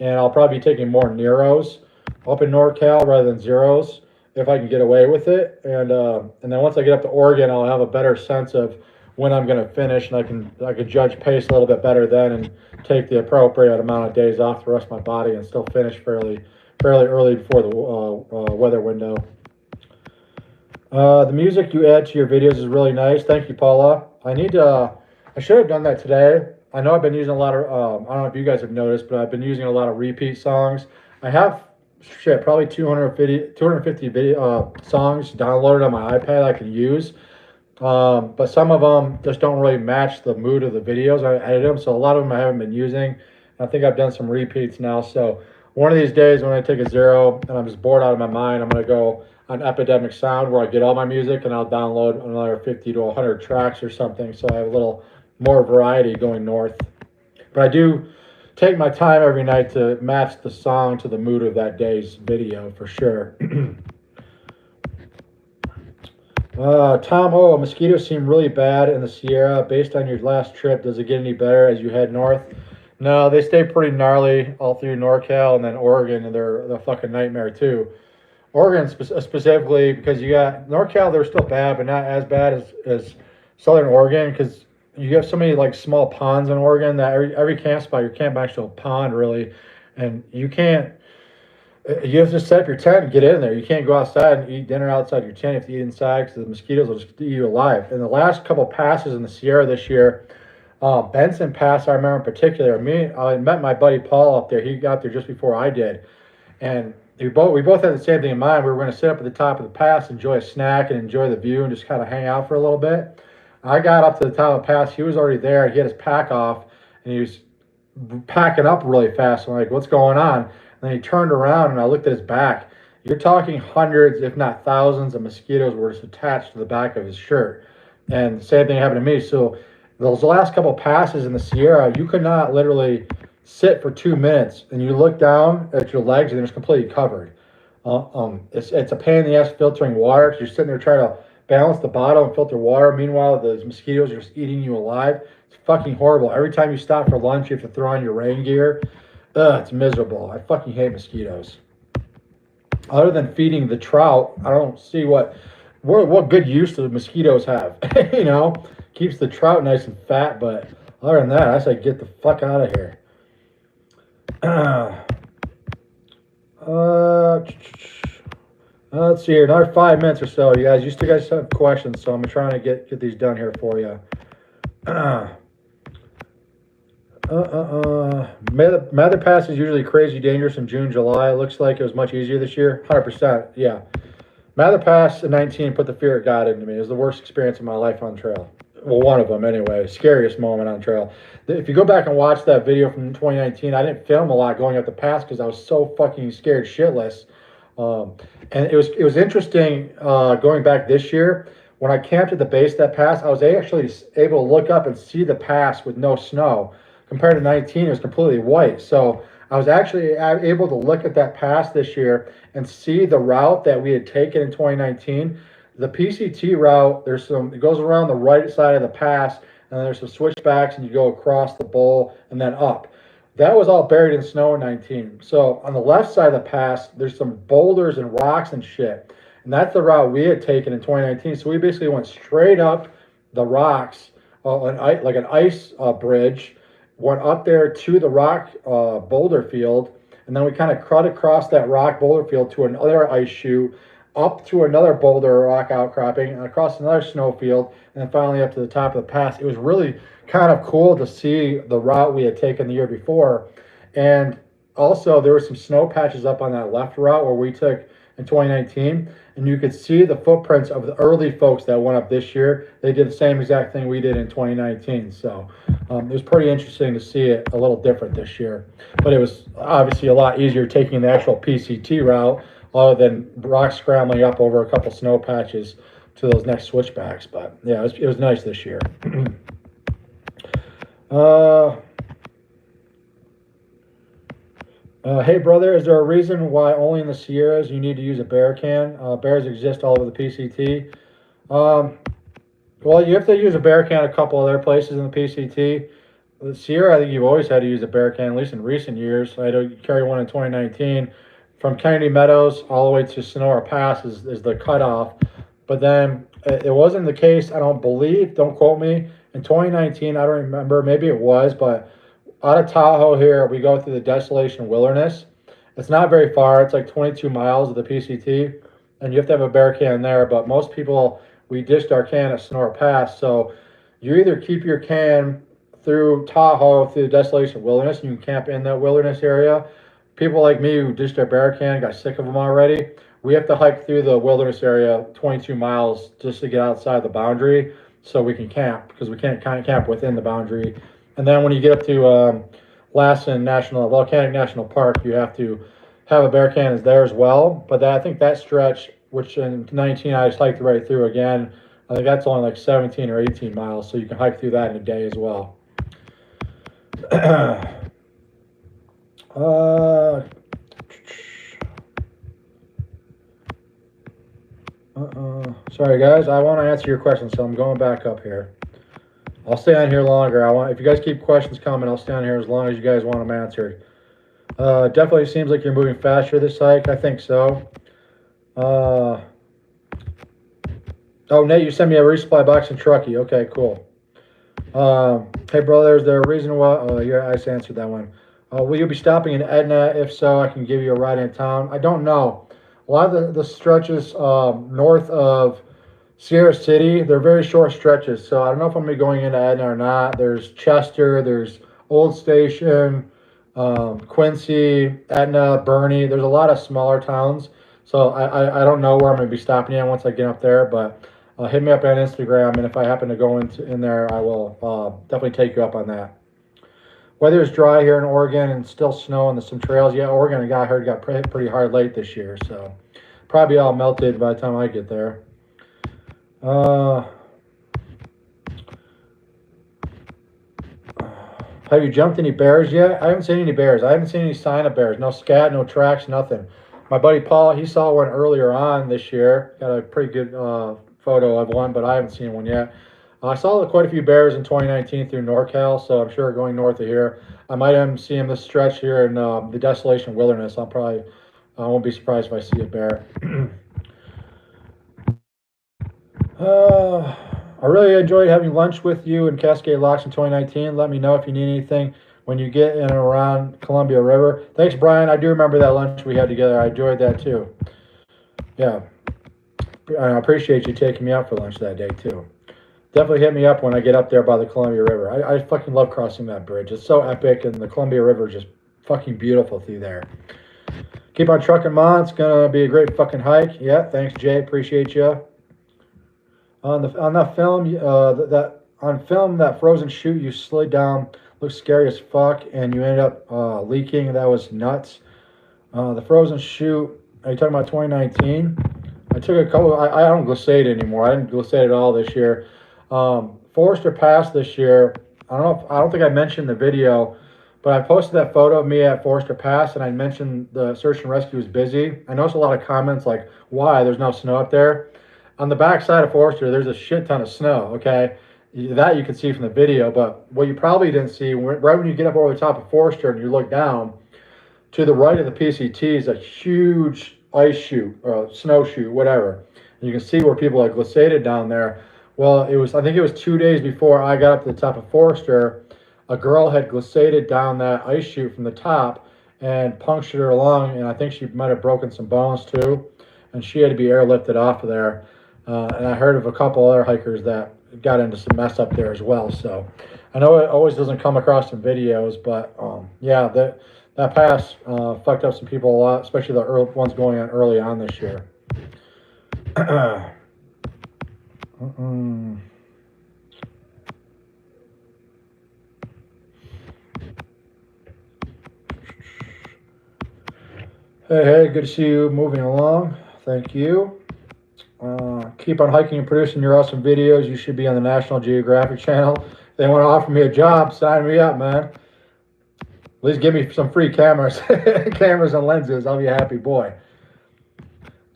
And I'll probably be taking more Neros up in NorCal rather than zeros if I can get away with it. And then once I get up to Oregon, I'll have a better sense of when I'm going to finish, and I can judge pace a little bit better then and take the appropriate amount of days off to rest my body and still finish fairly early before the weather window. The music you add to your videos is really nice. Thank you, Paula. I should have done that today. I know I've been using a lot of, I don't know if you guys have noticed, but I've been using a lot of repeat songs. I have, probably 250 video, songs downloaded on my iPad I can use. But some of them just don't really match the mood of the videos. I edit them, so a lot of them I haven't been using. I think I've done some repeats now. So one of these days when I take a zero and I'm just bored out of my mind, I'm going to go on Epidemic Sound where I get all my music, and I'll download another 50 to 100 tracks or something, so I have a little more variety going north. But I do take my time every night to match the song to the mood of that day's video for sure. Tom, mosquitoes seem really bad in the Sierra. Based on your last trip, does it get any better as you head north? No, they stay pretty gnarly all through NorCal and then Oregon, and they're a fucking nightmare too. Oregon specifically, because you got NorCal, they're still bad, but not as bad as Southern Oregon, because you have so many like small ponds in Oregon that every camp spot, your camp actual pond really, and you have to set up your tent and get in there. You can't go outside and eat dinner outside your tent. You have to eat inside because the mosquitoes will just eat you alive. And the last couple passes in the Sierra this year, Benson Pass, I remember in particular, I met my buddy Paul up there. He got there just before I did. And we both had the same thing in mind. We were going to sit up at the top of the pass, enjoy a snack, and enjoy the view, and just kind of hang out for a little bit. I got up to the top of the pass. He was already there. He had his pack off, and he was packing up really fast. I'm like, what's going on? And then he turned around, and I looked at his back. You're talking hundreds, if not thousands, of mosquitoes were just attached to the back of his shirt. And the same thing happened to me. So those last couple passes in the Sierra, you could not literally sit for 2 minutes, and you look down at your legs, and they're just completely covered. It's a pain in the ass filtering water, because you're sitting there trying to balance the bottle and filter water. Meanwhile, the mosquitoes are just eating you alive. It's fucking horrible. Every time you stop for lunch, you have to throw on your rain gear. It's miserable. I fucking hate mosquitoes. Other than feeding the trout, I don't see what good use do the mosquitoes have. Keeps the trout nice and fat, but other than that, I say get the fuck out of here. Uh, let's see here. Another 5 minutes or so, you guys. You still guys have questions, so I'm trying to get these done here for you. Mather Pass is usually crazy dangerous in June, July. It looks like it was much easier this year. 100%. Yeah. Mather Pass in 19 put the fear of God into me. It was the worst experience of my life on trail. Well, one of them anyway. Scariest moment on trail. If you go back and watch that video from 2019, I didn't film a lot going up the pass because I was so fucking scared shitless. And it was interesting going back this year. When I camped at the base of that pass, I was actually able to look up and see the pass with no snow. Compared to 19, it was completely white. So I was actually able to look at that pass this year and see the route that we had taken in 2019. The PCT route, it goes around the right side of the pass, and there's some switchbacks, and you go across the bowl and then up. That was all buried in snow in 19. So on the left side of the pass, there's some boulders and rocks and shit. And that's the route we had taken in 2019. So we basically went straight up the rocks, like an ice bridge, went up there to the rock boulder field, and then we kind of cut across that rock boulder field to another ice chute, up to another boulder rock outcropping, and across another snow field, and then finally up to the top of the pass. It was really kind of cool to see the route we had taken the year before. And also there were some snow patches up on that left route where we took in 2019, and you could see the footprints of the early folks that went up this year. They did the same exact thing we did in 2019. So it was pretty interesting to see it a little different this year. But it was obviously a lot easier taking the actual PCT route other than rock scrambling up over a couple snow patches to those next switchbacks. But yeah, it was nice this year. Hey brother, is there a reason why only in the Sierras you need to use a bear can? Bears exist all over the PCT. Well, you have to use a bear can a couple other places in the PCT. The Sierra, I think you've always had to use a bear can, at least in recent years. I had to carry one in 2019. From Kennedy Meadows all the way to Sonora Pass is the cutoff. But then it wasn't the case, I don't believe, don't quote me. In 2019, I don't remember, maybe it was, but out of Tahoe here, we go through the Desolation Wilderness. It's not very far. It's like 22 miles of the PCT, and you have to have a bear can there. But most people, we dished our can at Sonora Pass. So you either keep your can through Tahoe, through the Desolation Wilderness, and you can camp in that wilderness area. People like me who dished our bear can, got sick of them already. We have to hike through the wilderness area 22 miles just to get outside the boundary so we can camp, because we can't camp within the boundary. And then when you get up to Lassen Volcanic National Park, you have to have a bear can is there as well. But I think that stretch, which in 19 I just hiked right through again, I think that's only like 17 or 18 miles, so you can hike through that in a day as well. Sorry guys, I want to answer your question, so I'm going back up here. I'll stay on here longer. If you guys keep questions coming, I'll stay on here as long as you guys want them answered. Definitely seems like you're moving faster this hike. I think so. Oh, Nate, you sent me a resupply box and Truckee. Okay, cool. Hey, brother, is there a reason why? Oh, yeah, I just answered that one. Will you be stopping in Edna? If so, I can give you a ride in town. I don't know. A lot of the stretches north of Sierra City, they're very short stretches, so I don't know if I'm going to be going into Edna or not. There's Chester, there's Old Station, Quincy, Edna, Bernie. There's a lot of smaller towns, so I don't know where I'm going to be stopping in once I get up there, but hit me up on Instagram, and if I happen to go in there, I will definitely take you up on that. Weather is dry here in Oregon and still snow on some trails. Yeah, Oregon, I heard, got pretty hard late this year, so probably all melted by the time I get there. Have you jumped any bears yet? I haven't seen any bears. I haven't seen any sign of bears. No scat, no tracks, nothing. My buddy Paul, he saw one earlier on this year. Got a pretty good photo of one, but I haven't seen one yet. I saw quite a few bears in 2019 through NorCal, so I'm sure going north of here. I might even see them this stretch here in the Desolation Wilderness. I won't be surprised if I see a bear. I really enjoyed having lunch with you in Cascade Locks in 2019. Let me know if you need anything when you get in and around Columbia River. Thanks, Brian. I do remember that lunch we had together. I enjoyed that too. Yeah, I appreciate you taking me out for lunch that day too. Definitely hit me up when I get up there by the Columbia River. I fucking love crossing that bridge. It's so epic, and the Columbia River is just fucking beautiful through there. Keep on trucking, Mon. It's gonna be a great fucking hike. Yeah, thanks, Jay. Appreciate you. On that film, on film, that frozen chute you slid down looks scary as fuck, and you ended up leaking. That was nuts. The frozen chute. Are you talking about 2019? I took a couple. I don't glissade anymore. I didn't glissade at all this year. Forester Pass this year. I don't think I mentioned the video, but I posted that photo of me at Forester Pass, and I mentioned the search and rescue is busy. I noticed a lot of comments like, "Why? There's no snow up there." On the back side of Forester, there's a shit ton of snow. Okay, that you can see from the video, but what you probably didn't see, right when you get up over the top of Forester and you look down, to the right of the PCT is a huge ice chute or snow chute, whatever. And you can see where people are glissaded down there. Well, I think it was 2 days before I got up to the top of Forester, a girl had glissaded down that ice chute from the top and punctured her lung, and I think she might have broken some bones too, and she had to be airlifted off of there. And I heard of a couple other hikers that got into some mess up there as well. So I know it always doesn't come across in videos, but yeah, that pass fucked up some people a lot, especially the ones going on early on this year. Hey, good to see you moving along. Thank you. Keep on hiking and producing your awesome videos. You should be on the National Geographic Channel. If they want to offer me a job, sign me up, man. At least give me some free cameras, cameras and lenses. I'll be a happy boy.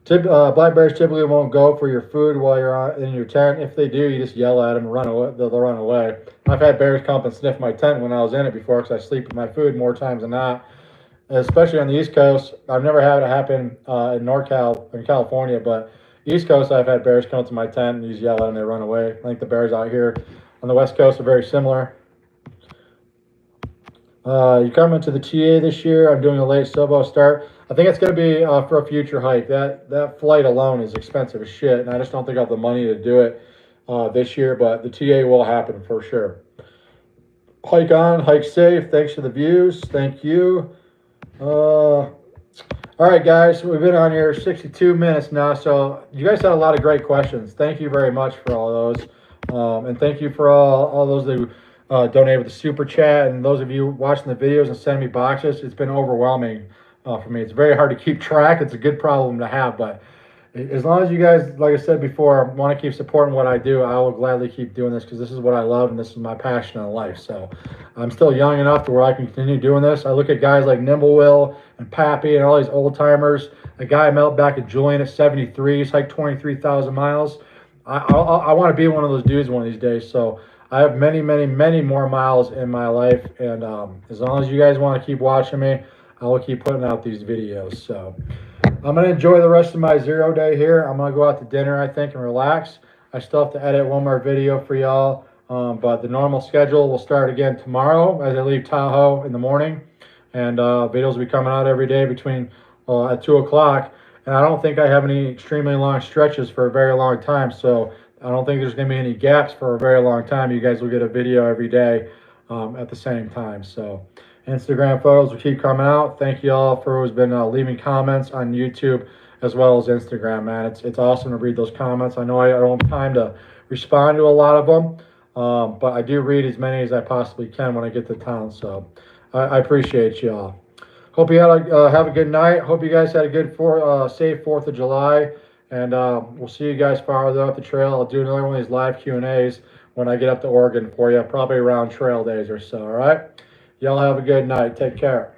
Black bears typically won't go for your food while you're in your tent. If they do, you just yell at them and run away. They'll run away. I've had bears come up and sniff my tent when I was in it before because I sleep with my food more times than not. Especially on the East Coast. I've never had it happen in NorCal, in California, but East Coast, I've had bears come to my tent and you just yell at them and they run away. I think the bears out here on the West Coast are very similar. You coming to the TA this year? I'm doing a late Sobo start. I think it's going to be for a future hike. That flight alone is expensive as shit, and I just don't think I have the money to do it this year, but the TA will happen for sure. Hike on, hike safe. Thanks for the views. Thank you. All right, guys, we've been on here 62 minutes now, so you guys had a lot of great questions. Thank you very much for all those, and thank you for all those that donate with the super chat, and those of you watching the videos and sending me boxes. It's been overwhelming for me. It's very hard to keep track. It's a good problem to have, but as long as you guys, like I said before, want to keep supporting what I do, I will gladly keep doing this because this is what I love and this is my passion in life. So I'm still young enough to where I can continue doing this. I look at guys like Nimblewill and Pappy and all these old timers. A guy I met back at Julian at 73, he's hiked 23,000 miles. I want to be one of those dudes one of these days. So I have many, many, many more miles in my life. And as long as you guys want to keep watching me, I will keep putting out these videos. So I'm going to enjoy the rest of my 0 day here. I'm going to go out to dinner, I think, and relax. I still have to edit one more video for y'all. But the normal schedule will start again tomorrow as I leave Tahoe in the morning. And videos will be coming out every day between at 2 o'clock. And I don't think I have any extremely long stretches for a very long time. So I don't think there's going to be any gaps for a very long time. You guys will get a video every day at the same time. So Instagram photos will keep coming out. Thank you all for who's been leaving comments on YouTube as well as Instagram, man. It's awesome to read those comments. I know I don't have time to respond to a lot of them, but I do read as many as I possibly can when I get to town. So I appreciate you all. Hope you had have a good night. Hope you guys had a good safe 4th of July. And we'll see you guys farther up the trail. I'll do another one of these live Q&As when I get up to Oregon for you, probably around trail days or so, all right? Y'all have a good night. Take care.